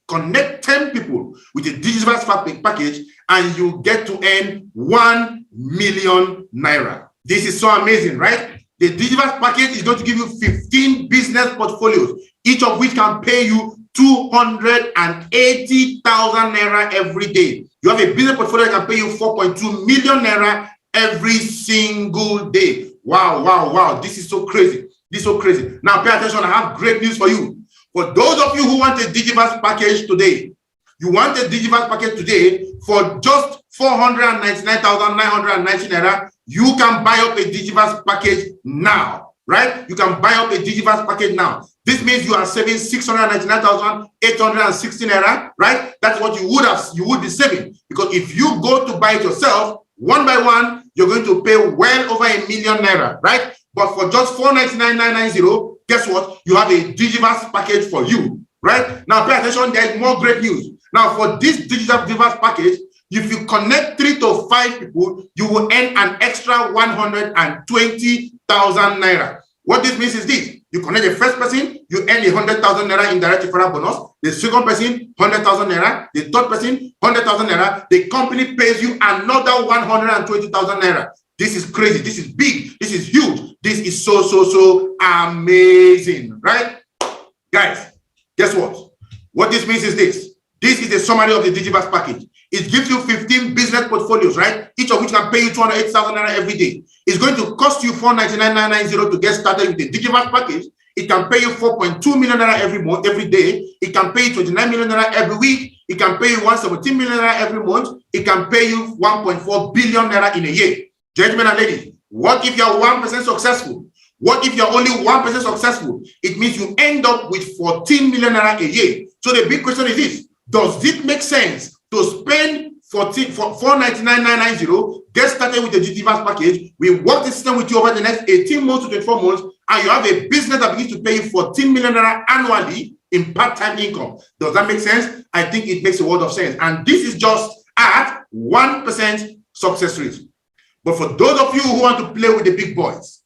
Connect 10 people with the Digivast package and you get to earn 1 million naira. This is so amazing, right? The Digivast package is going to give you 15 business portfolios, each of which can pay you 280,000 naira every day. You have a business portfolio that can pay you 4.2 million naira every single day. Wow, wow, wow. This is so crazy. This is so crazy. Now pay attention. I have great news for you. For those of you who want a Digivast package today, you want a Digivast package today for just 499,990 naira, you can buy up a Digivast package now, right? You can buy up a Digivast package now. This means you are saving 699,860 naira, right? That's what you would be saving, because if you go to buy it yourself, one by one, you're going to pay well over 1 million naira, right? But for just 499,990, guess what? You have a Digivast package for you, right? Now pay attention, there's more great news. Now for this Digivast package, if you connect 3 to 5 people, you will earn an extra 120,000 naira. What this means is this. You connect the first person, you earn 100,000 naira indirect referral bonus. The second person, 100,000 naira. The third person, 100,000 naira. The company pays you another 120,000 naira. This is crazy. This is big. This is huge. This is so, so, so amazing, right? Guys, guess what? What this means is this. This is the summary of the Digivast package. It gives you 15 business portfolios, right? Each of which can pay you 208,000 naira every day. It's going to cost you 499,990 to get started with the Digivast package. It can pay you 4.2 million naira every month, every day. It can pay you 29 million naira every week. It can pay you 117 million naira every month. It can pay you 1.4 billion naira in a year. Gentlemen and ladies, what if you're 1% successful? What if you're only 1% successful? It means you end up with 14 million naira a year. So the big question is this. Does it make sense to spend 499,990, get started with the Digivast package? We work the system with you over the next 18 months to 24 months, and you have a business that begins to pay you 14 million naira annually in part-time income. Does that make sense? I think it makes a world of sense. And this is just at 1% success rate. But for those of you who want to play with the big boys,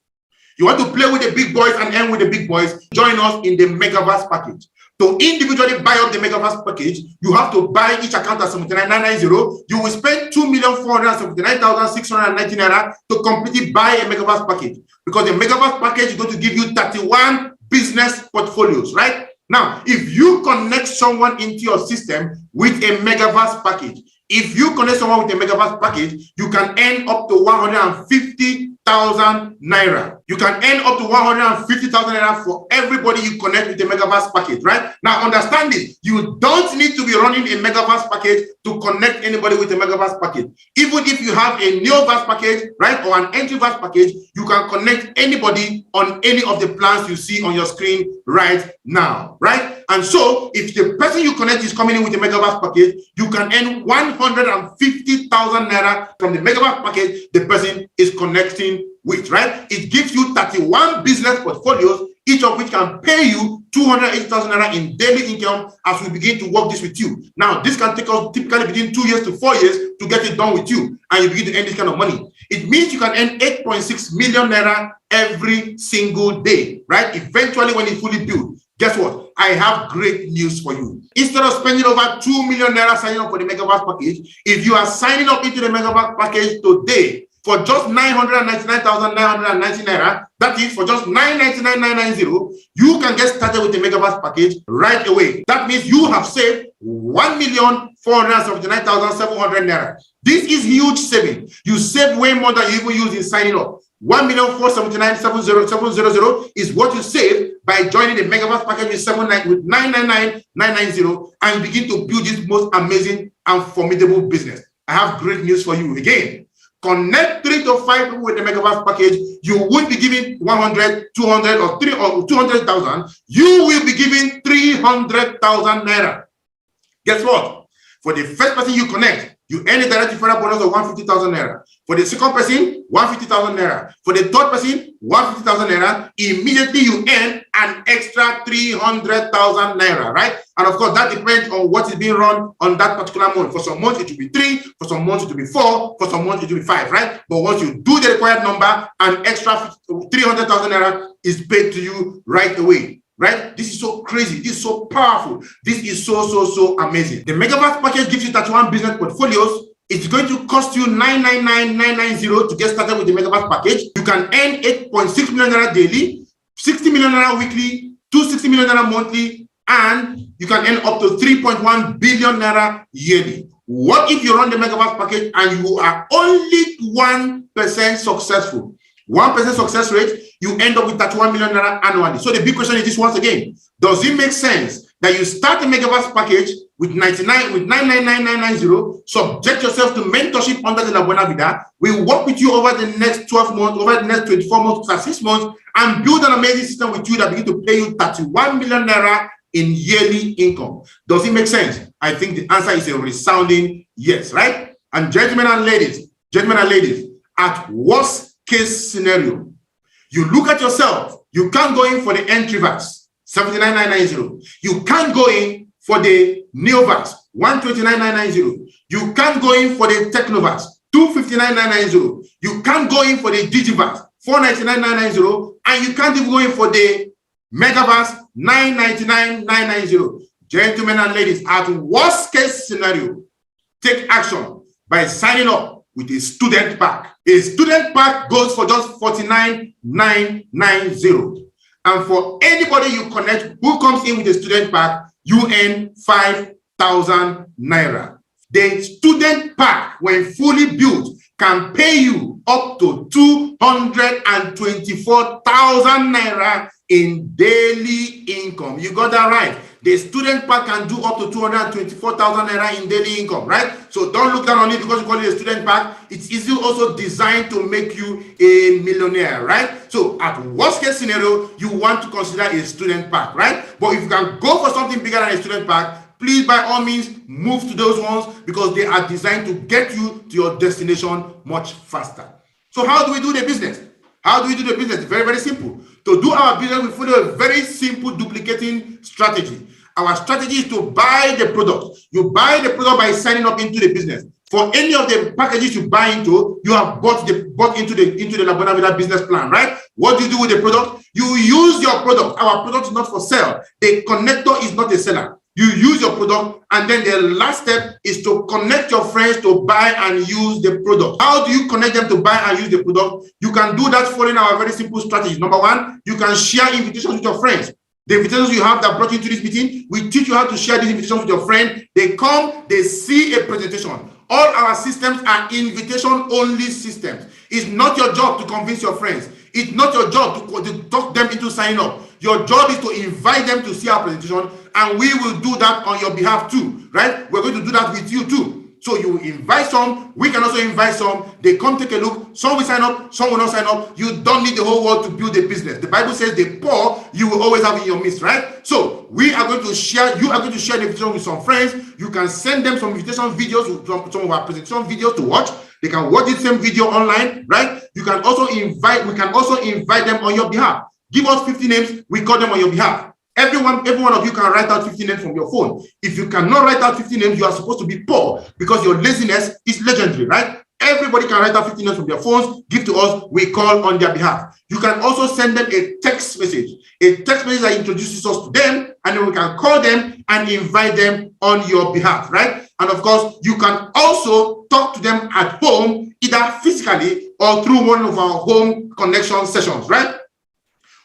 you want to play with the big boys and earn with the big boys, join us in the Megavast package. To individually buy up the Megavast package, you have to buy each account at 79,990. You will spend 2,479,690 naira to completely buy a Megavast package, because the Megavast package is going to give you 31 business portfolios, right? Now, if you connect someone into your system with a Megavast package, if you connect someone with a Megavast package, you can earn up to 150,000 naira. You can earn up to 150,000 naira for everybody you connect with a megaverse package, right? Now, understand this. You don't need to be running a megaverse package to connect anybody with a megaverse package. Even if you have a neoverse package, right, or an entryverse package, you can connect anybody on any of the plans you see on your screen right now, right? And so, if the person you connect is coming in with a megaverse package, you can earn 150,000 naira from the megaverse package the person is connecting with, right? It gives you 31 business portfolios, each of which can pay you 280,000 naira in daily income as we begin to work this with you. Now, this can take us typically between 2 years to 4 years to get it done with you, and you begin to earn this kind of money. It means you can earn 8.6 million naira every single day, right? Eventually, when it's fully built. Guess what? I have great news for you. Instead of spending over 2 million naira signing up for the megaverse package, if you are signing up into the megaverse package today, for just 999,990 naira, that is for just 999,990, you can get started with the megaverse package right away. That means you have saved 1,479,700 naira. This is huge saving. You saved way more than you even use in signing up. 1,479,700 is what you save by joining the megaverse package with 999,990, and begin to build this most amazing and formidable business. I have great news for you again. Connect 3 to 5 people with the megaverse package. You won't be giving 100, 200, or 200,000. You will be giving 300,000 naira. Guess what? For the first person you connect, you earn a direct referral bonus of 150,000 naira. For the second person, 150,000 naira. For the third person, 150,000 naira. Immediately you earn an extra 300,000 naira, right? And of course, that depends on what is being run on that particular month. For some months, it will be 3. For some months, it will be 4. For some months, it will be 5, right? But once you do the required number, an extra 300,000 naira is paid to you right away. Right? This is so crazy. This is so powerful. This is so amazing. The megaverse package gives you 31 business portfolios. It's going to cost you 999,990 to get started with the megaverse package. You can earn 8.6 million naira daily, 60 million naira weekly, 260 million naira monthly, and you can earn up to 3.1 billion naira yearly. What if you run the megaverse package and you are only 1% successful? 1% success rate, you end up with 31 million naira annually. So the big question is this once again: does it make sense that you start a megaverse package with 999,990, subject yourself to mentorship under the La Buena Vida? We work with you over the next 12 months, over the next 24 months, 6 months, and build an amazing system with you that begin to pay you 31 million naira in yearly income. Does it make sense? I think the answer is a resounding yes, right? And gentlemen and ladies, at worst case scenario, you look at yourself, you can't go in for the entryverse 79,990, you can't go in for the neoverse 129,990, you can't go in for the technoverse 259,990, you can't go in for the digiverse 499,990, and you can't even go in for the megaverse 999,990. Gentlemen and ladies, at worst case scenario, take action by signing up with a student pack. A student pack goes for just 49,990. And for anybody you connect who comes in with a student pack, you earn 5,000 naira. The student pack, when fully built, can pay you up to 224,000 naira in daily income. You got that right. The student pack can do up to 224,000 naira in daily income, right? So don't look down on it because you call it a student pack. It's easily also designed to make you a millionaire, right? So at worst case scenario, you want to consider a student pack, right? But if you can go for something bigger than a student pack, please by all means move to those ones because they are designed to get you to your destination much faster. So how do we do the business? How do we do the business? Very, very simple. To do our business, we follow a very simple duplicating strategy. Our strategy is to buy the product. You buy the product by signing up into the business. For any of the packages you buy into, you have bought into the La Buena Vida business plan, right? What do you do with the product? You use your product. Our product is not for sale. The connector is not a seller. You use your product, and then the last step is to connect your friends to buy and use the product. How do you connect them to buy and use the product? You can do that following our very simple strategy. Number one, you can share invitations with your friends. The invitations you have that brought you to this meeting, we teach you how to share these invitations with your friend. They come, they see a presentation. All our systems are invitation-only systems. It's not your job to convince your friends. It's not your job to talk them into signing up. Your job is to invite them to see our presentation, and we will do that on your behalf too, right? We're going to do that with you too. So you invite some, we can also invite some. They come take a look. Some will sign up, some will not sign up. You don't need the whole world to build a business. The Bible says the poor you will always have in your midst, right? So we are going to share, you are going to share the invitation with some friends. You can send them some invitation videos, some of our presentation videos to watch. They can watch the same video online, right? You can also invite, we can also invite them on your behalf. Give us 50 names, we call them on your behalf. Every one of you can write out 50 names from your phone. If you cannot write out 50 names, you are supposed to be poor because your laziness is legendary, right? Everybody can write out 50 names from their phones, give to us, we call on their behalf. You can also send them a text message that introduces us to them, and then we can call them and invite them on your behalf, right? And of course, you can also talk to them at home, either physically or through one of our home connection sessions, right?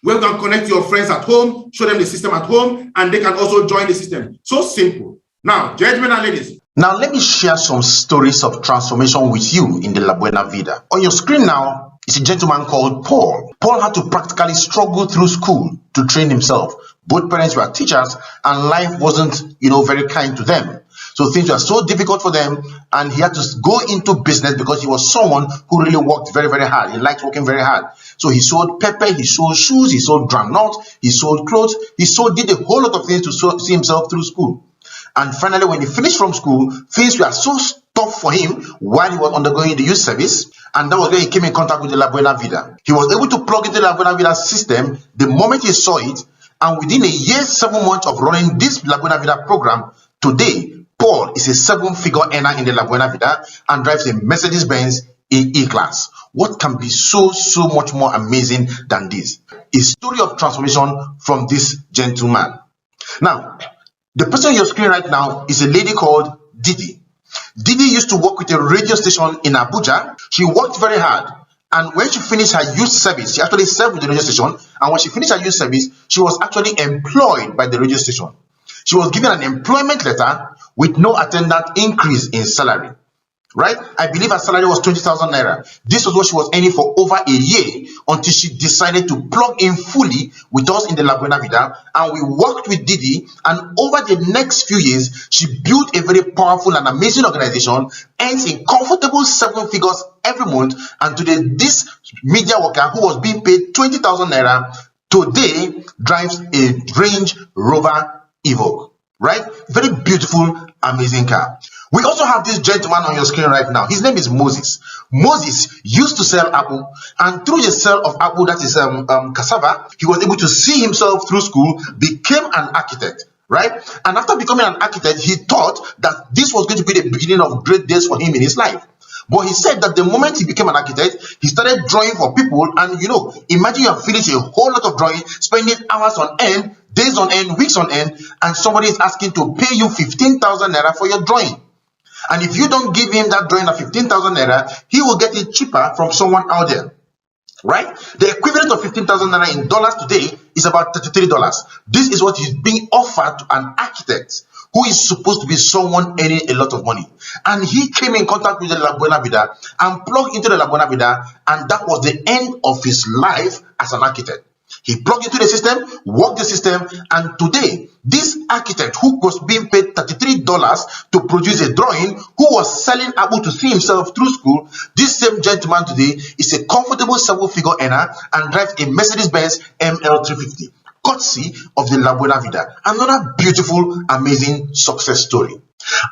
Where you can connect your friends at home, show them the system at home, and they can also join the system. So simple. Now, gentlemen and ladies. Now, let me share some stories of transformation with you in the La Buena Vida. On your screen now is a gentleman called Paul. Paul had to practically struggle through school to train himself. Both parents were teachers, and life wasn't, very kind to them. So things were so difficult for them, and he had to go into business because he was someone who really worked very, very hard. He liked working very hard. So he sold pepper, he sold shoes, he sold groundnut, he sold clothes, did a whole lot of things to see himself through school. And finally, when he finished from school, things were so tough for him while he was undergoing the youth service, and that was when he came in contact with the La Buena Vida. He was able to plug into the La Buena Vida system the moment he saw it, and within a year, 7 months of running this La Buena Vida program, today, Paul is a 7-figure earner in the La Buena Vida and drives a Mercedes-Benz in E-Class. What can be so much more amazing than this? A story of transformation from this gentleman. Now, the person on your screen right now is a lady called Didi. Didi used to work with a radio station in Abuja. She worked very hard, and when she finished her youth service, she actually served with the radio station, and when she finished her youth service, she was actually employed by the radio station. She was given an employment letter with no attendant increase in salary, right? I believe her salary was 20,000 naira. This was what she was earning for over a year until she decided to plug in fully with us in the La Buena Vida, and we worked with Didi, and over the next few years, she built a very powerful and amazing organization, earns in comfortable 7 figures every month, and today this media worker who was being paid 20,000 naira today drives a Range Rover Evoque, right? Very beautiful, amazing car. We also have this gentleman on your screen right now. His name is Moses. Moses used to sell apple, and through the sale of apple, that is cassava, he was able to see himself through school, became an architect, right? And after becoming an architect, he thought that this was going to be the beginning of great days for him in his life. But he said that the moment he became an architect, he started drawing for people, and imagine you have finished a whole lot of drawing, spending hours on end, days on end, weeks on end, and somebody is asking to pay you 15,000 naira for your drawing. And if you don't give him that drawing at 15,000 naira, he will get it cheaper from someone out there, right? The equivalent of 15,000 naira in dollars today is about $33. This is what is being offered to an architect who is supposed to be someone earning a lot of money. And he came in contact with the La Buena Vida and plugged into the La Buena Vida, and that was the end of his life as an architect. He plugged into the system, worked the system, and today, this architect who was being paid $33 to produce a drawing, who was selling apple to see himself through school, this same gentleman today is a comfortable 7-figure earner and drives a Mercedes-Benz ML350, courtesy of the La Buena Vida. Another beautiful, amazing success story.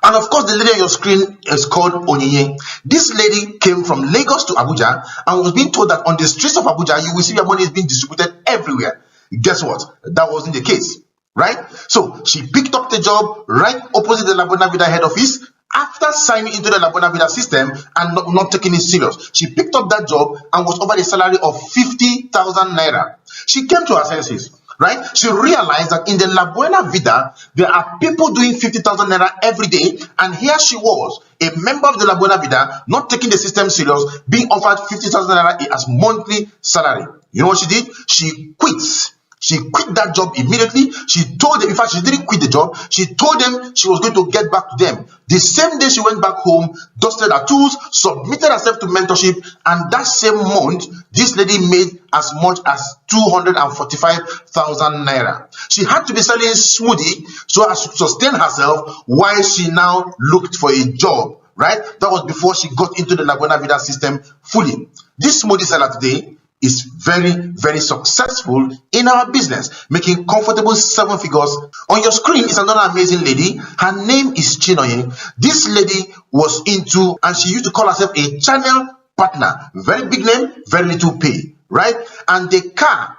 And of course, the lady on your screen is called Onyinye. This lady came from Lagos to Abuja and was being told that on the streets of Abuja, you will see your money is being distributed everywhere. Guess what? That wasn't the case, right? So she picked up the job right opposite the La Buena Vida head office. After signing into the La Buena Vida system and not taking it serious, she picked up that job and was offered a salary of 50,000 naira. She came to her senses. Right? She realized that in the La Buena Vida, there are people doing 50,000 naira every day, and here she was, a member of the La Buena Vida, not taking the system serious, being offered 50,000 naira as monthly salary. You know what she did? She quits She quit that job immediately. She told them, in fact, she didn't quit the job. She told them she was going to get back to them. The same day she went back home, dusted her tools, submitted herself to mentorship, and that same month, this lady made as much as 245,000 naira. She had to be selling smoothie so as to sustain herself while she now looked for a job, right? That was before she got into the La Buena Vida system fully. This smoothie seller today is very, very successful in our business, making comfortable 7 figures. On your screen is another amazing lady. Her name is Chinoye. This lady was into, and she used to call herself a channel partner. Very big name, very little pay, right? And the car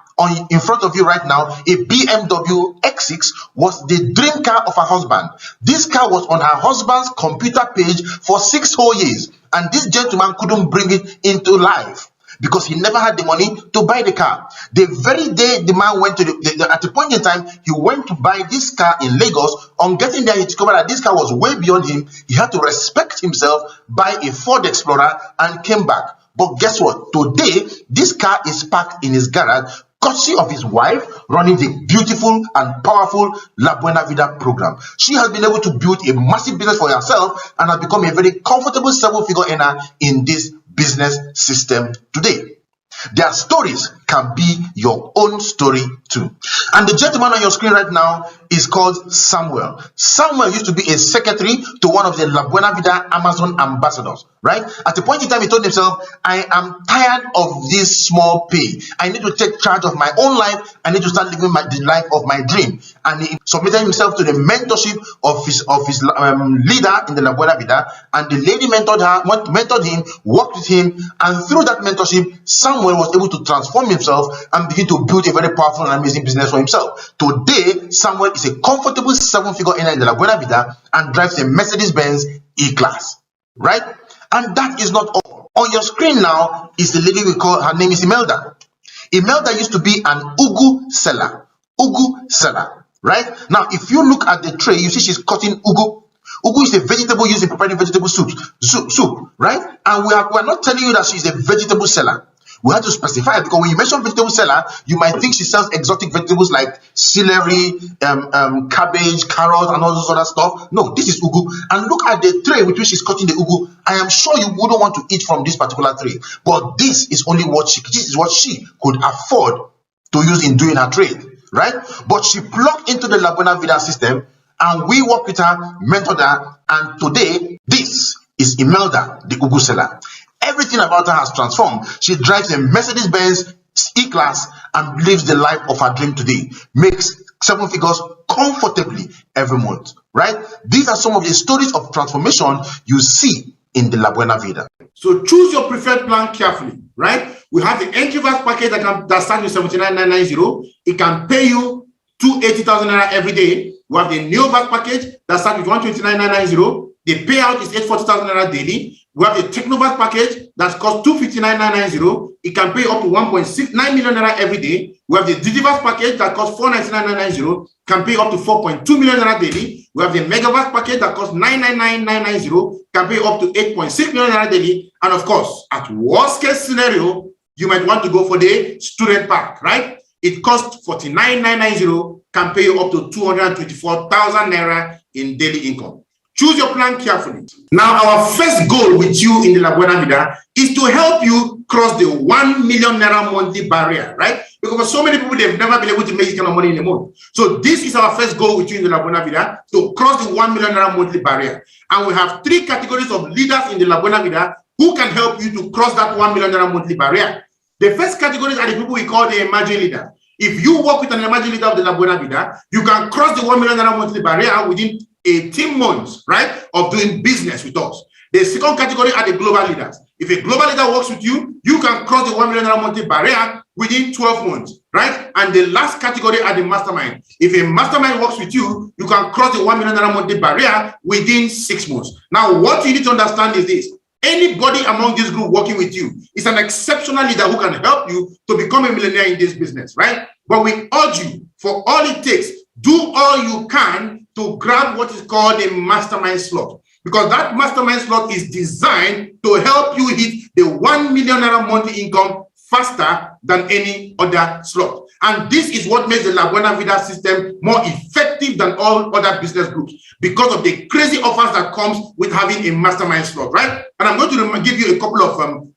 in front of you right now, a BMW X6, was the dream car of her husband. This car was on her husband's computer page for 6 whole years, and this gentleman couldn't bring it into life because he never had the money to buy the car. The very day the man went to at the point in time he went to buy this car in Lagos, on getting there he discovered that this car was way beyond him. He had to respect himself, buy a Ford Explorer, and came back. But guess what? Today this car is parked in his garage, courtesy of his wife running the beautiful and powerful La Buena Vida program. She has been able to build a massive business for herself and has become a very comfortable 7-figure earner in this business system today. Their stories can be your own story too. And the gentleman on your screen right now is called Samuel. Samuel used to be a secretary to one of the La Buena Vida Amazon ambassadors, right? At a point in time, he told himself, I am tired of this small pay. I need to take charge of my own life. I need to start living the life of my dream. And he submitted himself to the mentorship of his leader in the La Buena Vida. And the lady mentored him, worked with him. And through that mentorship, Samuel was able to transform himself and begin to build a very powerful and amazing business for himself. Today, Samuel is a comfortable 7-figure earner in the La Buena Vida and drives a Mercedes-Benz E-Class, right? And that is not all. On your screen now is the lady we call, her name is Imelda. Imelda used to be an ugu seller. Ugu seller, right? Now, if you look at the tray, you see she's cutting ugu. Ugu is a vegetable used in preparing vegetable soup, right? And we are not telling you that she's a vegetable seller. We have to specify it, because when you mention vegetable seller, you might think she sells exotic vegetables like celery, cabbage, carrots, and all those other stuff. No, this is ugu. And look at the tray with which she's cutting the ugu. I am sure you wouldn't want to eat from this particular tray, but this is what she could afford to use in doing her trade, right? But she plugged into the La Buena Vida system, and we worked with her, mentored her, and today this is Imelda, the ugu seller. Everything about her has transformed. She drives a Mercedes-Benz E-Class and lives the life of her dream today. Makes 7 figures comfortably every month, right? These are some of the stories of transformation you see in the La Buena Vida. So choose your preferred plan carefully, right? We have the entry verse package that starts with 79,990. It can pay you 280,000 naira every day. We have the neo verse package that starts with 129,990. The payout is 840,000 naira daily. We have the Technovert package that costs 259,990. It can pay up to 1.69 million naira every day. We have the Digiverse package that costs 499,990, can pay up to 4.2 million naira daily. We have the Megaverse package that costs 999,990, can pay up to 8.6 million naira daily. And of course, at worst case scenario, you might want to go for the student pack, right? It costs 49,990, can pay you up to 224,000 naira in daily income. Choose your plan carefully. Now, our first goal with you in the La Buena Vida is to help you cross the 1 million naira monthly barrier, right? Because for so many people, they've never been able to make this kind of money in a month. So this is our first goal with you in the La Buena Vida, to cross the 1 million naira monthly barrier. And we have 3 categories of leaders in the La Buena Vida who can help you to cross that 1 million naira monthly barrier. The first categories are the people we call the emerging leader. If you work with an emerging leader of the La Buena Vida, you can cross the 1 million naira monthly barrier within 18 months, right, of doing business with us. The second category are the global leaders. If a global leader works with you, you can cross the 1 million monthly barrier within 12 months, right? And the last category are the mastermind. If a mastermind works with you, you can cross the 1 million monthly barrier within 6 months. Now, what you need to understand is this: anybody among this group working with you is an exceptional leader who can help you to become a millionaire in this business, right? But we urge you, for all it takes, do all you can to grab what is called a mastermind slot, because that mastermind slot is designed to help you hit the 1 million naira monthly income faster than any other slot. And this is what makes the La Buena Vida system more effective than all other business groups, because of the crazy offers that comes with having a mastermind slot, right? And I'm going to give you a couple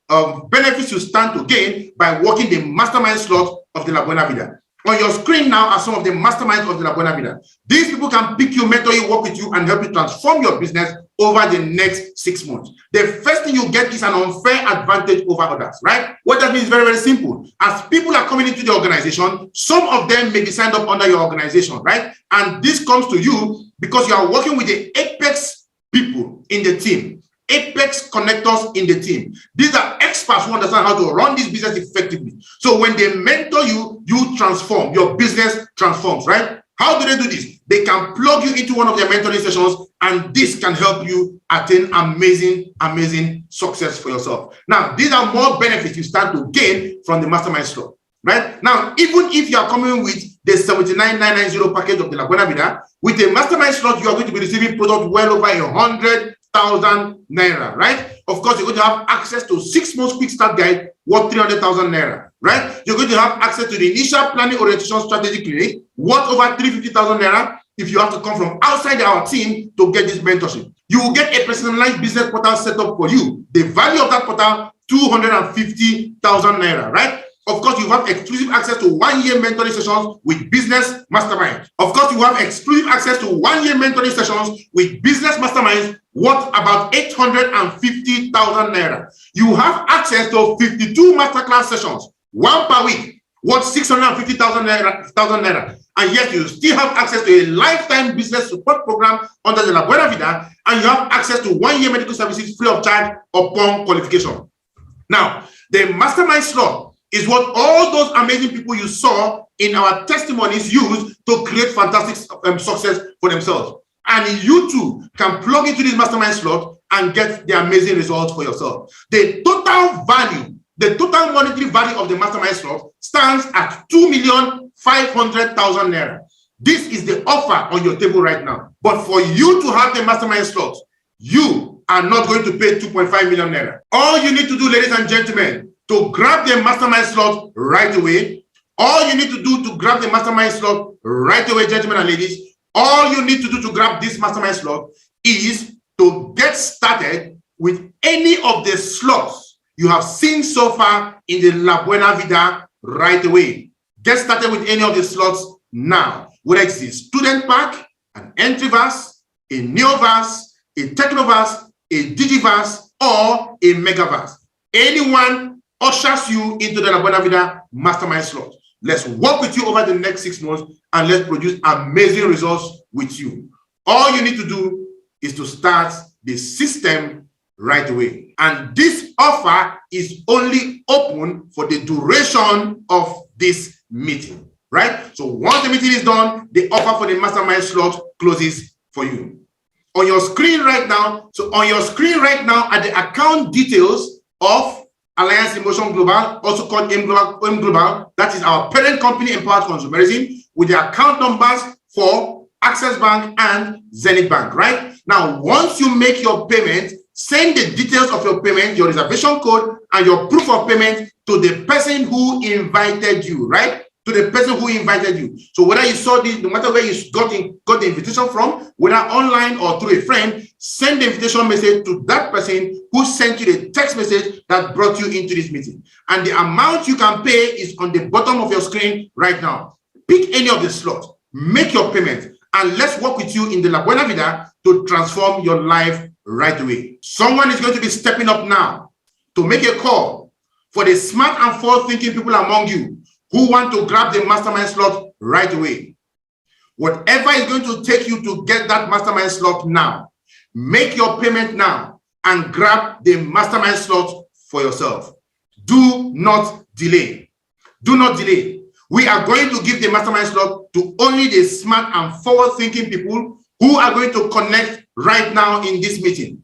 of benefits you stand to gain by working the mastermind slot of the La Buena Vida. On your screen now are some of the masterminds of the La Buena Vida. These people can pick you, mentor you, work with you, and help you transform your business over the next 6 months. The first thing you get is an unfair advantage over others, right? What that means is very, very simple. As people are coming into the organization, some of them may be signed up under your organization, right? And this comes to you because you are working with the apex people in the team. Apex connectors in the team. These are experts who understand how to run this business effectively. So when they mentor you, you transform. Your business transforms, right? How do they do this? They can plug you into one of their mentoring sessions, and this can help you attain amazing success for yourself. Now, these are more benefits you start to gain from the mastermind slot, right? Now, even if you are coming with the 79,990 package of the La Buena Vida, with a mastermind slot, you are going to be receiving product well over 100,000 naira, right? Of course, you're going to have access to 6 months quick start guide worth 300,000 naira, right? You're going to have access to the initial planning orientation strategy clinic worth over 350,000 naira if you have to come from outside our team to get this mentorship. You will get a personalized business portal set up for you. The value of that portal, 250,000 naira, right? Of course, you have exclusive access to 1-year mentoring sessions with business masterminds. Of course, you have exclusive access to 1-year mentoring sessions with business masterminds worth about 850,000 naira. You have access to 52 masterclass sessions, 1 per week, worth 650,000 naira. And yet you still have access to a lifetime business support program under the La Buena Vida, and you have access to 1-year medical services free of charge upon qualification. Now, the mastermind slot is what all those amazing people you saw in our testimonies use to create fantastic success for themselves. And you too can plug into this mastermind slot and get the amazing results for yourself. The total value, the total monetary value of the mastermind slot stands at 2,500,000 naira. This is the offer on your table right now. But for you to have the mastermind slot, you are not going to pay 2.5 million naira. All you need to do, ladies and gentlemen, to grab the mastermind slot right away, all you need to do to grab the mastermind slot right away, gentlemen and ladies, all you need to do to grab this mastermind slot is to get started with any of the slots you have seen so far in the La Buena Vida right away. Get started with any of the slots now, whether it's a student pack, an entry verse, a neo verse, a techno verse, a digiverse, or a mega verse. Anyone ushers you into the La Buena Vida mastermind slot. Let's work with you over the next 6 months and let's produce amazing results with you. All you need to do is to start the system right away. And this offer is only open for the duration of this meeting, right? So once the meeting is done, the offer for the mastermind slot closes for you. On your screen right now, are the account details of Alliance Emotion Global, also called M Global. That is our parent company, Empowered Consumerism, with the account numbers for Access Bank and Zenith Bank, right? Now, once you make your payment, send the details of your payment, your reservation code, and your proof of payment to the person who invited you, right? To the person who invited you. So whether you saw this, no matter where you got the invitation from, whether online or through a friend, send the invitation message to that person who sent you the text message that brought you into this meeting. And the amount you can pay is on the bottom of your screen right now. Pick any of the slots, make your payment, and let's work with you in the La Buena Vida to transform your life right away. Someone is going to be stepping up now to make a call for the smart and forward-thinking people among you who want to grab the mastermind slot right away. Whatever is going to take you to get that mastermind slot now, make your payment now and grab the mastermind slot for yourself. Do not delay. Do not delay. We are going to give the mastermind slot to only the smart and forward-thinking people who are going to connect right now in this meeting.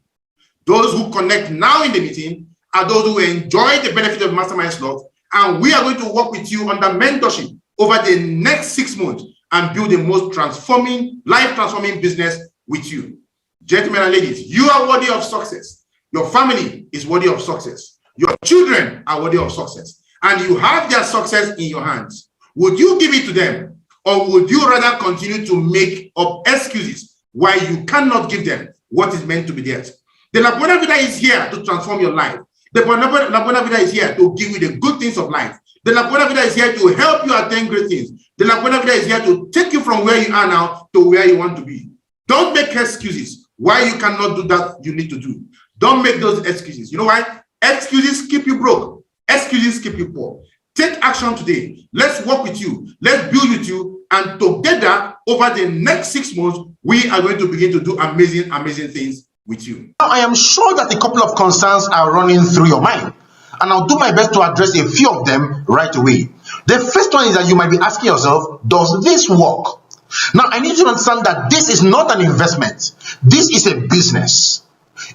Those who connect now in the meeting are those who enjoy the benefit of mastermind slot, and we are going to work with you under mentorship over the next 6 months and build the most transforming, life-transforming business with you. Gentlemen and ladies, you are worthy of success. Your family is worthy of success. Your children are worthy of success. And you have their success in your hands. Would you give it to them, or would you rather continue to make up excuses why you cannot give them what is meant to be theirs? The La Buena Vida is here to transform your life. The La Buena Vida is here to give you the good things of life. The La Buena Vida is here to help you attain great things. The La Buena Vida is here to take you from where you are now to where you want to be. Don't make excuses why you cannot do that you need to do. Don't make those excuses. You know why? Excuses keep you broke. Excuses keep you poor. Take action today. Let's work with you. Let's build with you. And together, over the next 6 months, we are going to begin to do amazing, amazing things with you. Now, I am sure that a couple of concerns are running through your mind, and I'll do my best to address a few of them right away. The first one is that you might be asking yourself, does this work? Now, I need you to understand that this is not an investment. This is a business.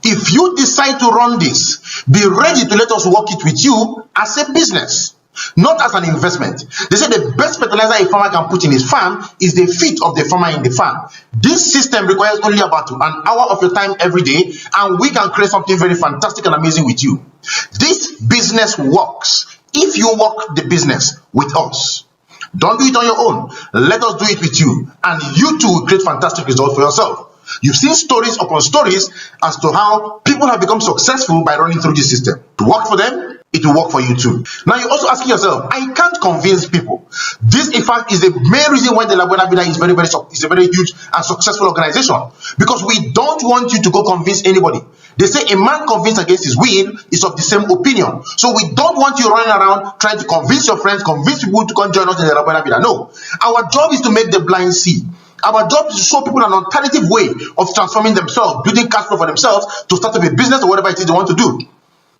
If you decide to run this, be ready to let us work it with you as a business, not as an investment. They say the best fertilizer a farmer can put in his farm is the feet of the farmer in the farm. This system requires only about an hour of your time every day, and we can create something very fantastic and amazing with you. This business works if you work the business with us. Don't do it on your own. Let us do it with you, and you too will create fantastic results for yourself. You've seen stories upon stories as to how people have become successful by running through this system. To work for them, it will work for you too. Now you're also asking yourself, I can't convince people. This, in fact, is the main reason why the La Buena Vida is a very huge and successful organization, because we don't want you to go convince anybody. They say a man convinced against his will is of the same opinion. So we don't want you running around trying to convince your friends, convince people to come join us in the La Buena Vida. No, our job is to make the blind see. Our job is to show people an alternative way of transforming themselves, building cash flow for themselves to start up a business or whatever it is they want to do.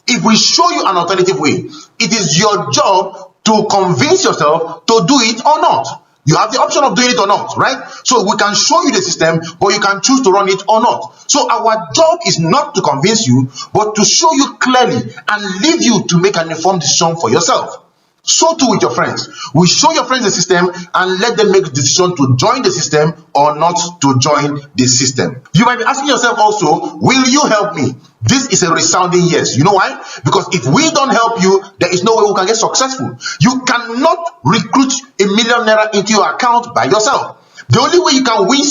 If we show you an alternative way, it is your job to convince yourself to do it or not. You have the option of doing it or not, right? So we can show you the system, but you can choose to run it or not. So our job is not to convince you, but to show you clearly and leave you to make an informed decision for yourself. So too with your friends. We show your friends the system and let them make the decision to join the system or not to join the system. You might be asking yourself also, will you help me? This is a resounding yes. You know why? Because if we don't help you, there is no way we can get successful. You cannot recruit $1 million into your account by yourself. The only way you can win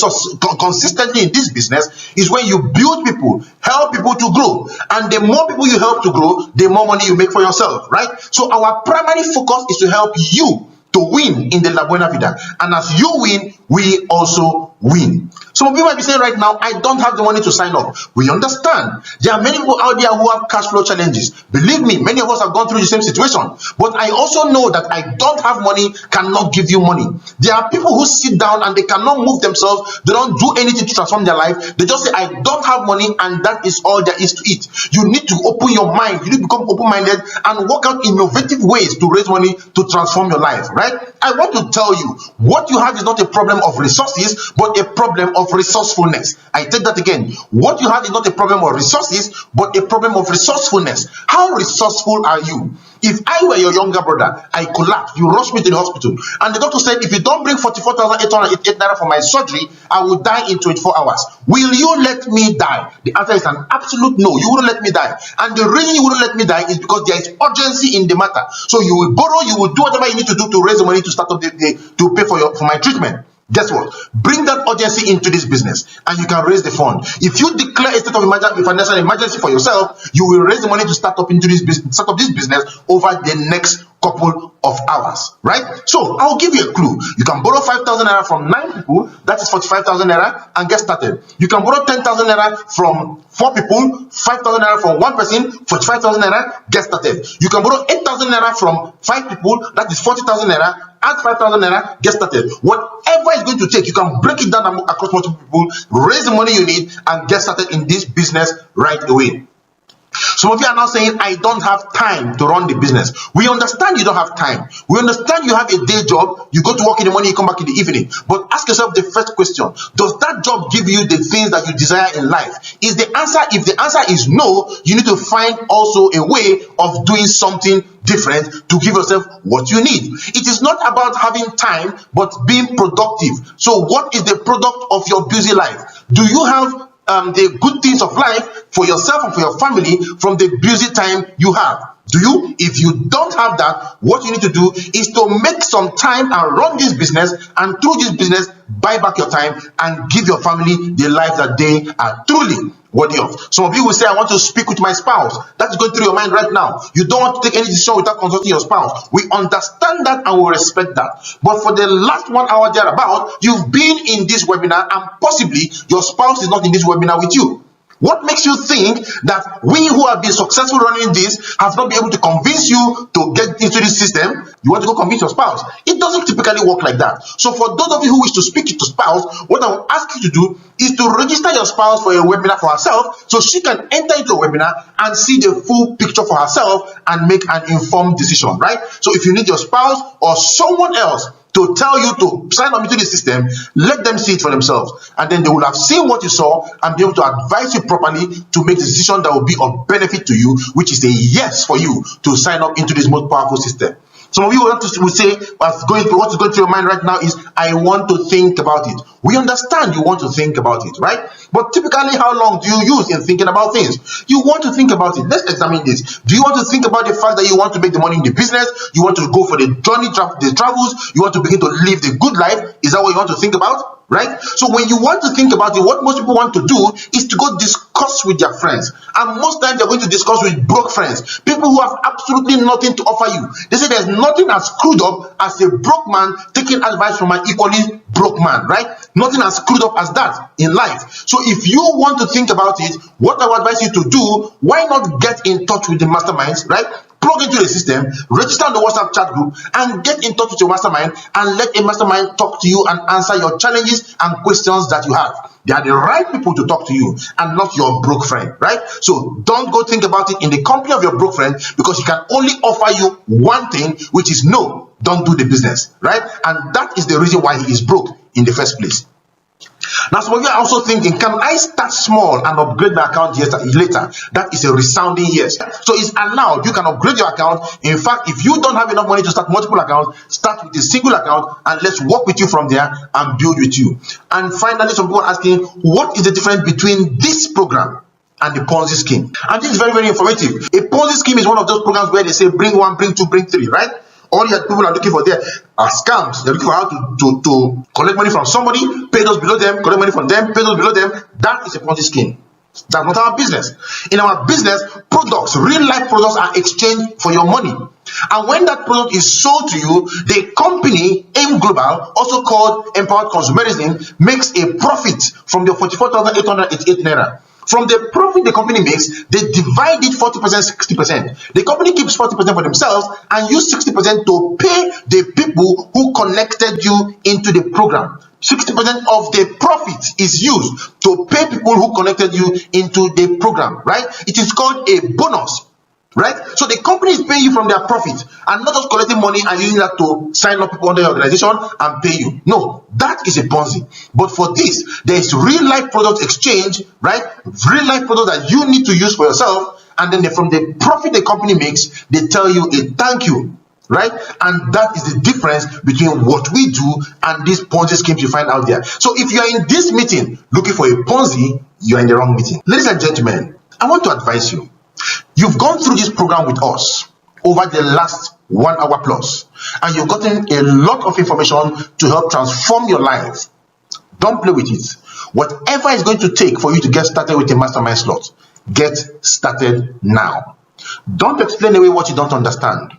consistently in this business is when you build people, help people to grow. And the more people you help to grow, the more money you make for yourself, right? So our primary focus is to help you to win in the La Buena Vida. And as you win, we also win. Some of you might be saying right now, I don't have the money to sign up. We understand. There are many people out there who have cash flow challenges. Believe me, many of us have gone through the same situation. But I also know that I don't have money cannot give you money. There are people who sit down and they cannot move themselves. They don't do anything to transform their life. They just say, I don't have money, and that is all there is to it. You need to open your mind. You need to become open-minded and work out innovative ways to raise money to transform your life, right? I want to tell you, what you have is not a problem of resources, but a problem of resourcefulness. I take that again. What you have is not a problem of resources, but a problem of resourcefulness. How resourceful are you? If I were your younger brother, I collapsed, you rushed me to the hospital, and the doctor said, if you don't bring 44,888 naira for my surgery, I will die in 24 hours. Will you let me die? The answer is an absolute no. You wouldn't let me die. And the reason you wouldn't let me die is because there is urgency in the matter. So you will borrow, you will do whatever you need to do to raise the money to start up to pay for my treatment. Guess what? Bring that urgency into this business and you can raise the fund. If you declare a state of financial emergency for yourself, you will raise the money to start up this business over the next couple of hours, right? So I'll give you a clue. You can borrow 5,000 naira from 9 people, that is 45,000 naira, and get started. You can borrow 10,000 naira from 4 people, 5,000 naira from 1 person, 45,000 naira, get started. You can borrow 8,000 naira from 5 people, that is 40,000 naira, add 5,000 naira, get started. Whatever it's going to take, you can break it down across multiple people, raise the money you need, and get started in this business right away. Some of you are now saying, I don't have time to run the business. We understand you don't have time. We understand you have a day job. You go to work in the morning, you come back in the evening. But ask yourself the first question. Does that job give you the things that you desire in life? If the answer is no, you need to find also a way of doing something different to give yourself what you need. It is not about having time, but being productive. So what is the product of your busy life? Do you have the good things of life for yourself and for your family from the busy time you have? Do you? If you don't have that, what you need to do is to make some time and run this business, and through this business, buy back your time and give your family the life that they are truly worthy of. Some of you will say, I want to speak with my spouse. That's going through your mind right now. You don't want to take any decision without consulting your spouse. We understand that and we respect that. But for the last 1 hour thereabout, you've been in this webinar and possibly your spouse is not in this webinar with you. What makes you think that we who have been successful running this have not been able to convince you to get into this system? You want to go convince your spouse? It doesn't typically work like that. So for those of you who wish to speak to your spouse, what I will ask you to do is to register your spouse for a webinar for herself, so she can enter into a webinar and see the full picture for herself and make an informed decision, right? So if you need your spouse or someone else to tell you to sign up into the system, let them see it for themselves, and then they will have seen what you saw and be able to advise you properly to make the decision that will be of benefit to you, which is a yes for you to sign up into this most powerful system. Some of you will say, what's going through your mind right now is, I want to think about it. We understand you want to think about it, right? But typically, how long do you use in thinking about things? You want to think about it. Let's examine this. Do you want to think about the fact that you want to make the money in the business? You want to go for the journey, the travels? You want to begin to live the good life? Is that what you want to think about? Right? So when you want to think about it, what most people want to do is to go discuss with their friends. And most times they're going to discuss with broke friends, people who have absolutely nothing to offer you. They say there's nothing as screwed up as a broke man taking advice from an equally broke man, right? Nothing as screwed up as that in life. So if you want to think about it, what I would advise you to do, why not get in touch with the masterminds, right? Plug into the system, register on the WhatsApp chat group, and get in touch with your mastermind and let a mastermind talk to you and answer your challenges and questions that you have. They are the right people to talk to you and not your broke friend, right? So don't go think about it in the company of your broke friend, because he can only offer you one thing, which is no, don't do the business, right? And that is the reason why he is broke in the first place. Now, some of you are also thinking, can I start small and upgrade my account later? That is a resounding yes. So it's allowed. You can upgrade your account. In fact, if you don't have enough money to start multiple accounts, start with a single account and let's work with you from there and build with you. And finally, some people are asking, what is the difference between this program and the Ponzi scheme? And this is very, very informative. A Ponzi scheme is one of those programs where they say bring one, bring two, bring three, right? All your people are looking for there are scams. They're looking for how to collect money from somebody, pay those below them, collect money from them, pay those below them. That is a Ponzi scheme. That's not our business. In our business, products, real life products are exchanged for your money. And when that product is sold to you, the company, AIM Global, also called Empowered Consumerism, makes a profit from the 44,888 naira. From the profit the company makes, they divide it 40%, 60%. The company keeps 40% for themselves and use 60% to pay the people who connected you into the program. 60% of the profit is used to pay people who connected you into the program, right? It is called a bonus, right? So the company is paying you from their profit and not just collecting money and using that to sign up people under your organization and pay you. No, that is a Ponzi. But for this, there is real life product exchange, right? Real life product that you need to use for yourself, and then from the profit the company makes, they tell you a thank you, right? And that is the difference between what we do and these Ponzi schemes you find out there. So if you are in this meeting looking for a Ponzi, you are in the wrong meeting. Ladies and gentlemen, I want to advise you. You've gone through this program with us over the last 1 hour plus, and you've gotten a lot of information to help transform your life. Don't play with it. Whatever it's going to take for you to get started with a mastermind slot, get started now. Don't explain away what you don't understand.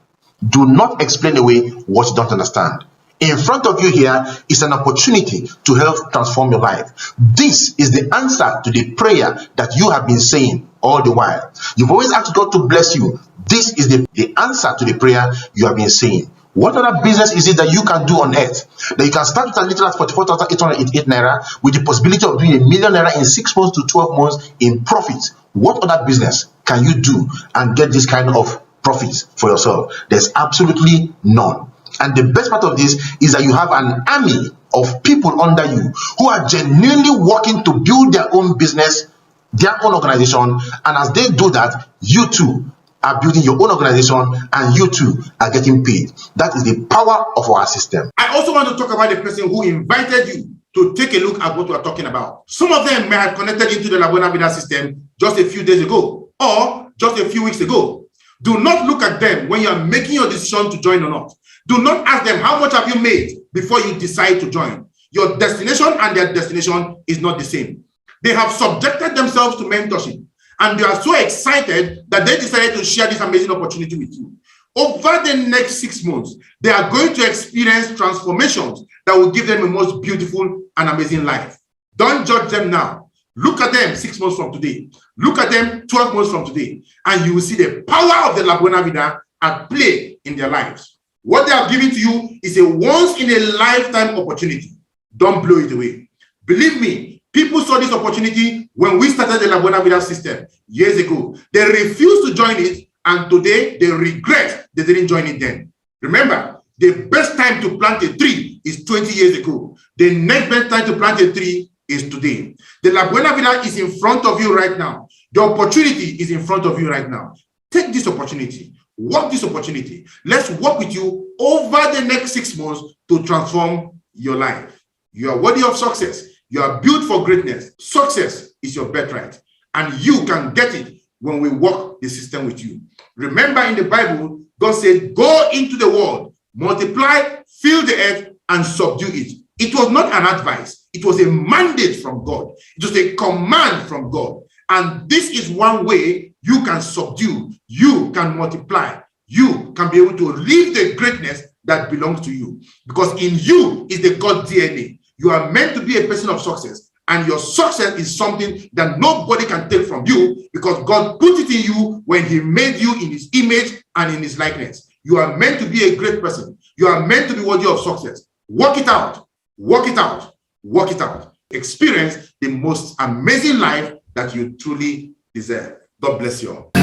Do not explain away what you don't understand. In front of you here is an opportunity to help transform your life. This is the answer to the prayer that you have been saying all the while. You've always asked God to bless you. This is the answer to the prayer you have been saying. What other business is it that you can do on earth? That you can start with as little as 44,888 naira with the possibility of doing ₦1 million in 6 months to 12 months in profit. What other business can you do and get this kind of profits for yourself? There's absolutely none. And the best part of this is that you have an army of people under you who are genuinely working to build their own business, their own organization. And as they do that, you too are building your own organization and you too are getting paid. That is the power of our system. I also want to talk about the person who invited you to take a look at what we are talking about. Some of them may have connected into the La Buena Vida system just a few days ago or just a few weeks ago. Do not look at them when you are making your decision to join or not. Do not ask them, how much have you made before you decide to join? Your destination and their destination is not the same. They have subjected themselves to mentorship, and they are so excited that they decided to share this amazing opportunity with you. Over the next 6 months, they are going to experience transformations that will give them a most beautiful and amazing life. Don't judge them now. Look at them 6 months from today. Look at them 12 months from today, and you will see the power of the La Buena Vida at play in their lives. What they have given to you is a once-in-a-lifetime opportunity. Don't blow it away. Believe me, people saw this opportunity when we started the La Buena Vida system years ago. They refused to join it, and today they regret they didn't join it then. Remember, the best time to plant a tree is 20 years ago. The next best time to plant a tree is today. The La Buena Vida is in front of you right now. The opportunity is in front of you right now. Take this opportunity. Work this opportunity. Let's work with you over the next 6 months to transform your life. You are worthy of success. You are built for greatness. Success is your birthright, and you can get it when we work the system with you. Remember, in the Bible, God said, go into the world, multiply, fill the earth, and subdue it. It was not an advice. It was a mandate from God. It was a command from God. And this is one way you can subdue, you can multiply, you can be able to live the greatness that belongs to you. Because in you is the God DNA. You are meant to be a person of success, and your success is something that nobody can take from you, because God put it in you when he made you in his image and in his likeness. You are meant to be a great person. You are meant to be worthy of success. Work it out. Work it out. Work it out. Experience the most amazing life that you truly deserve. God bless you all.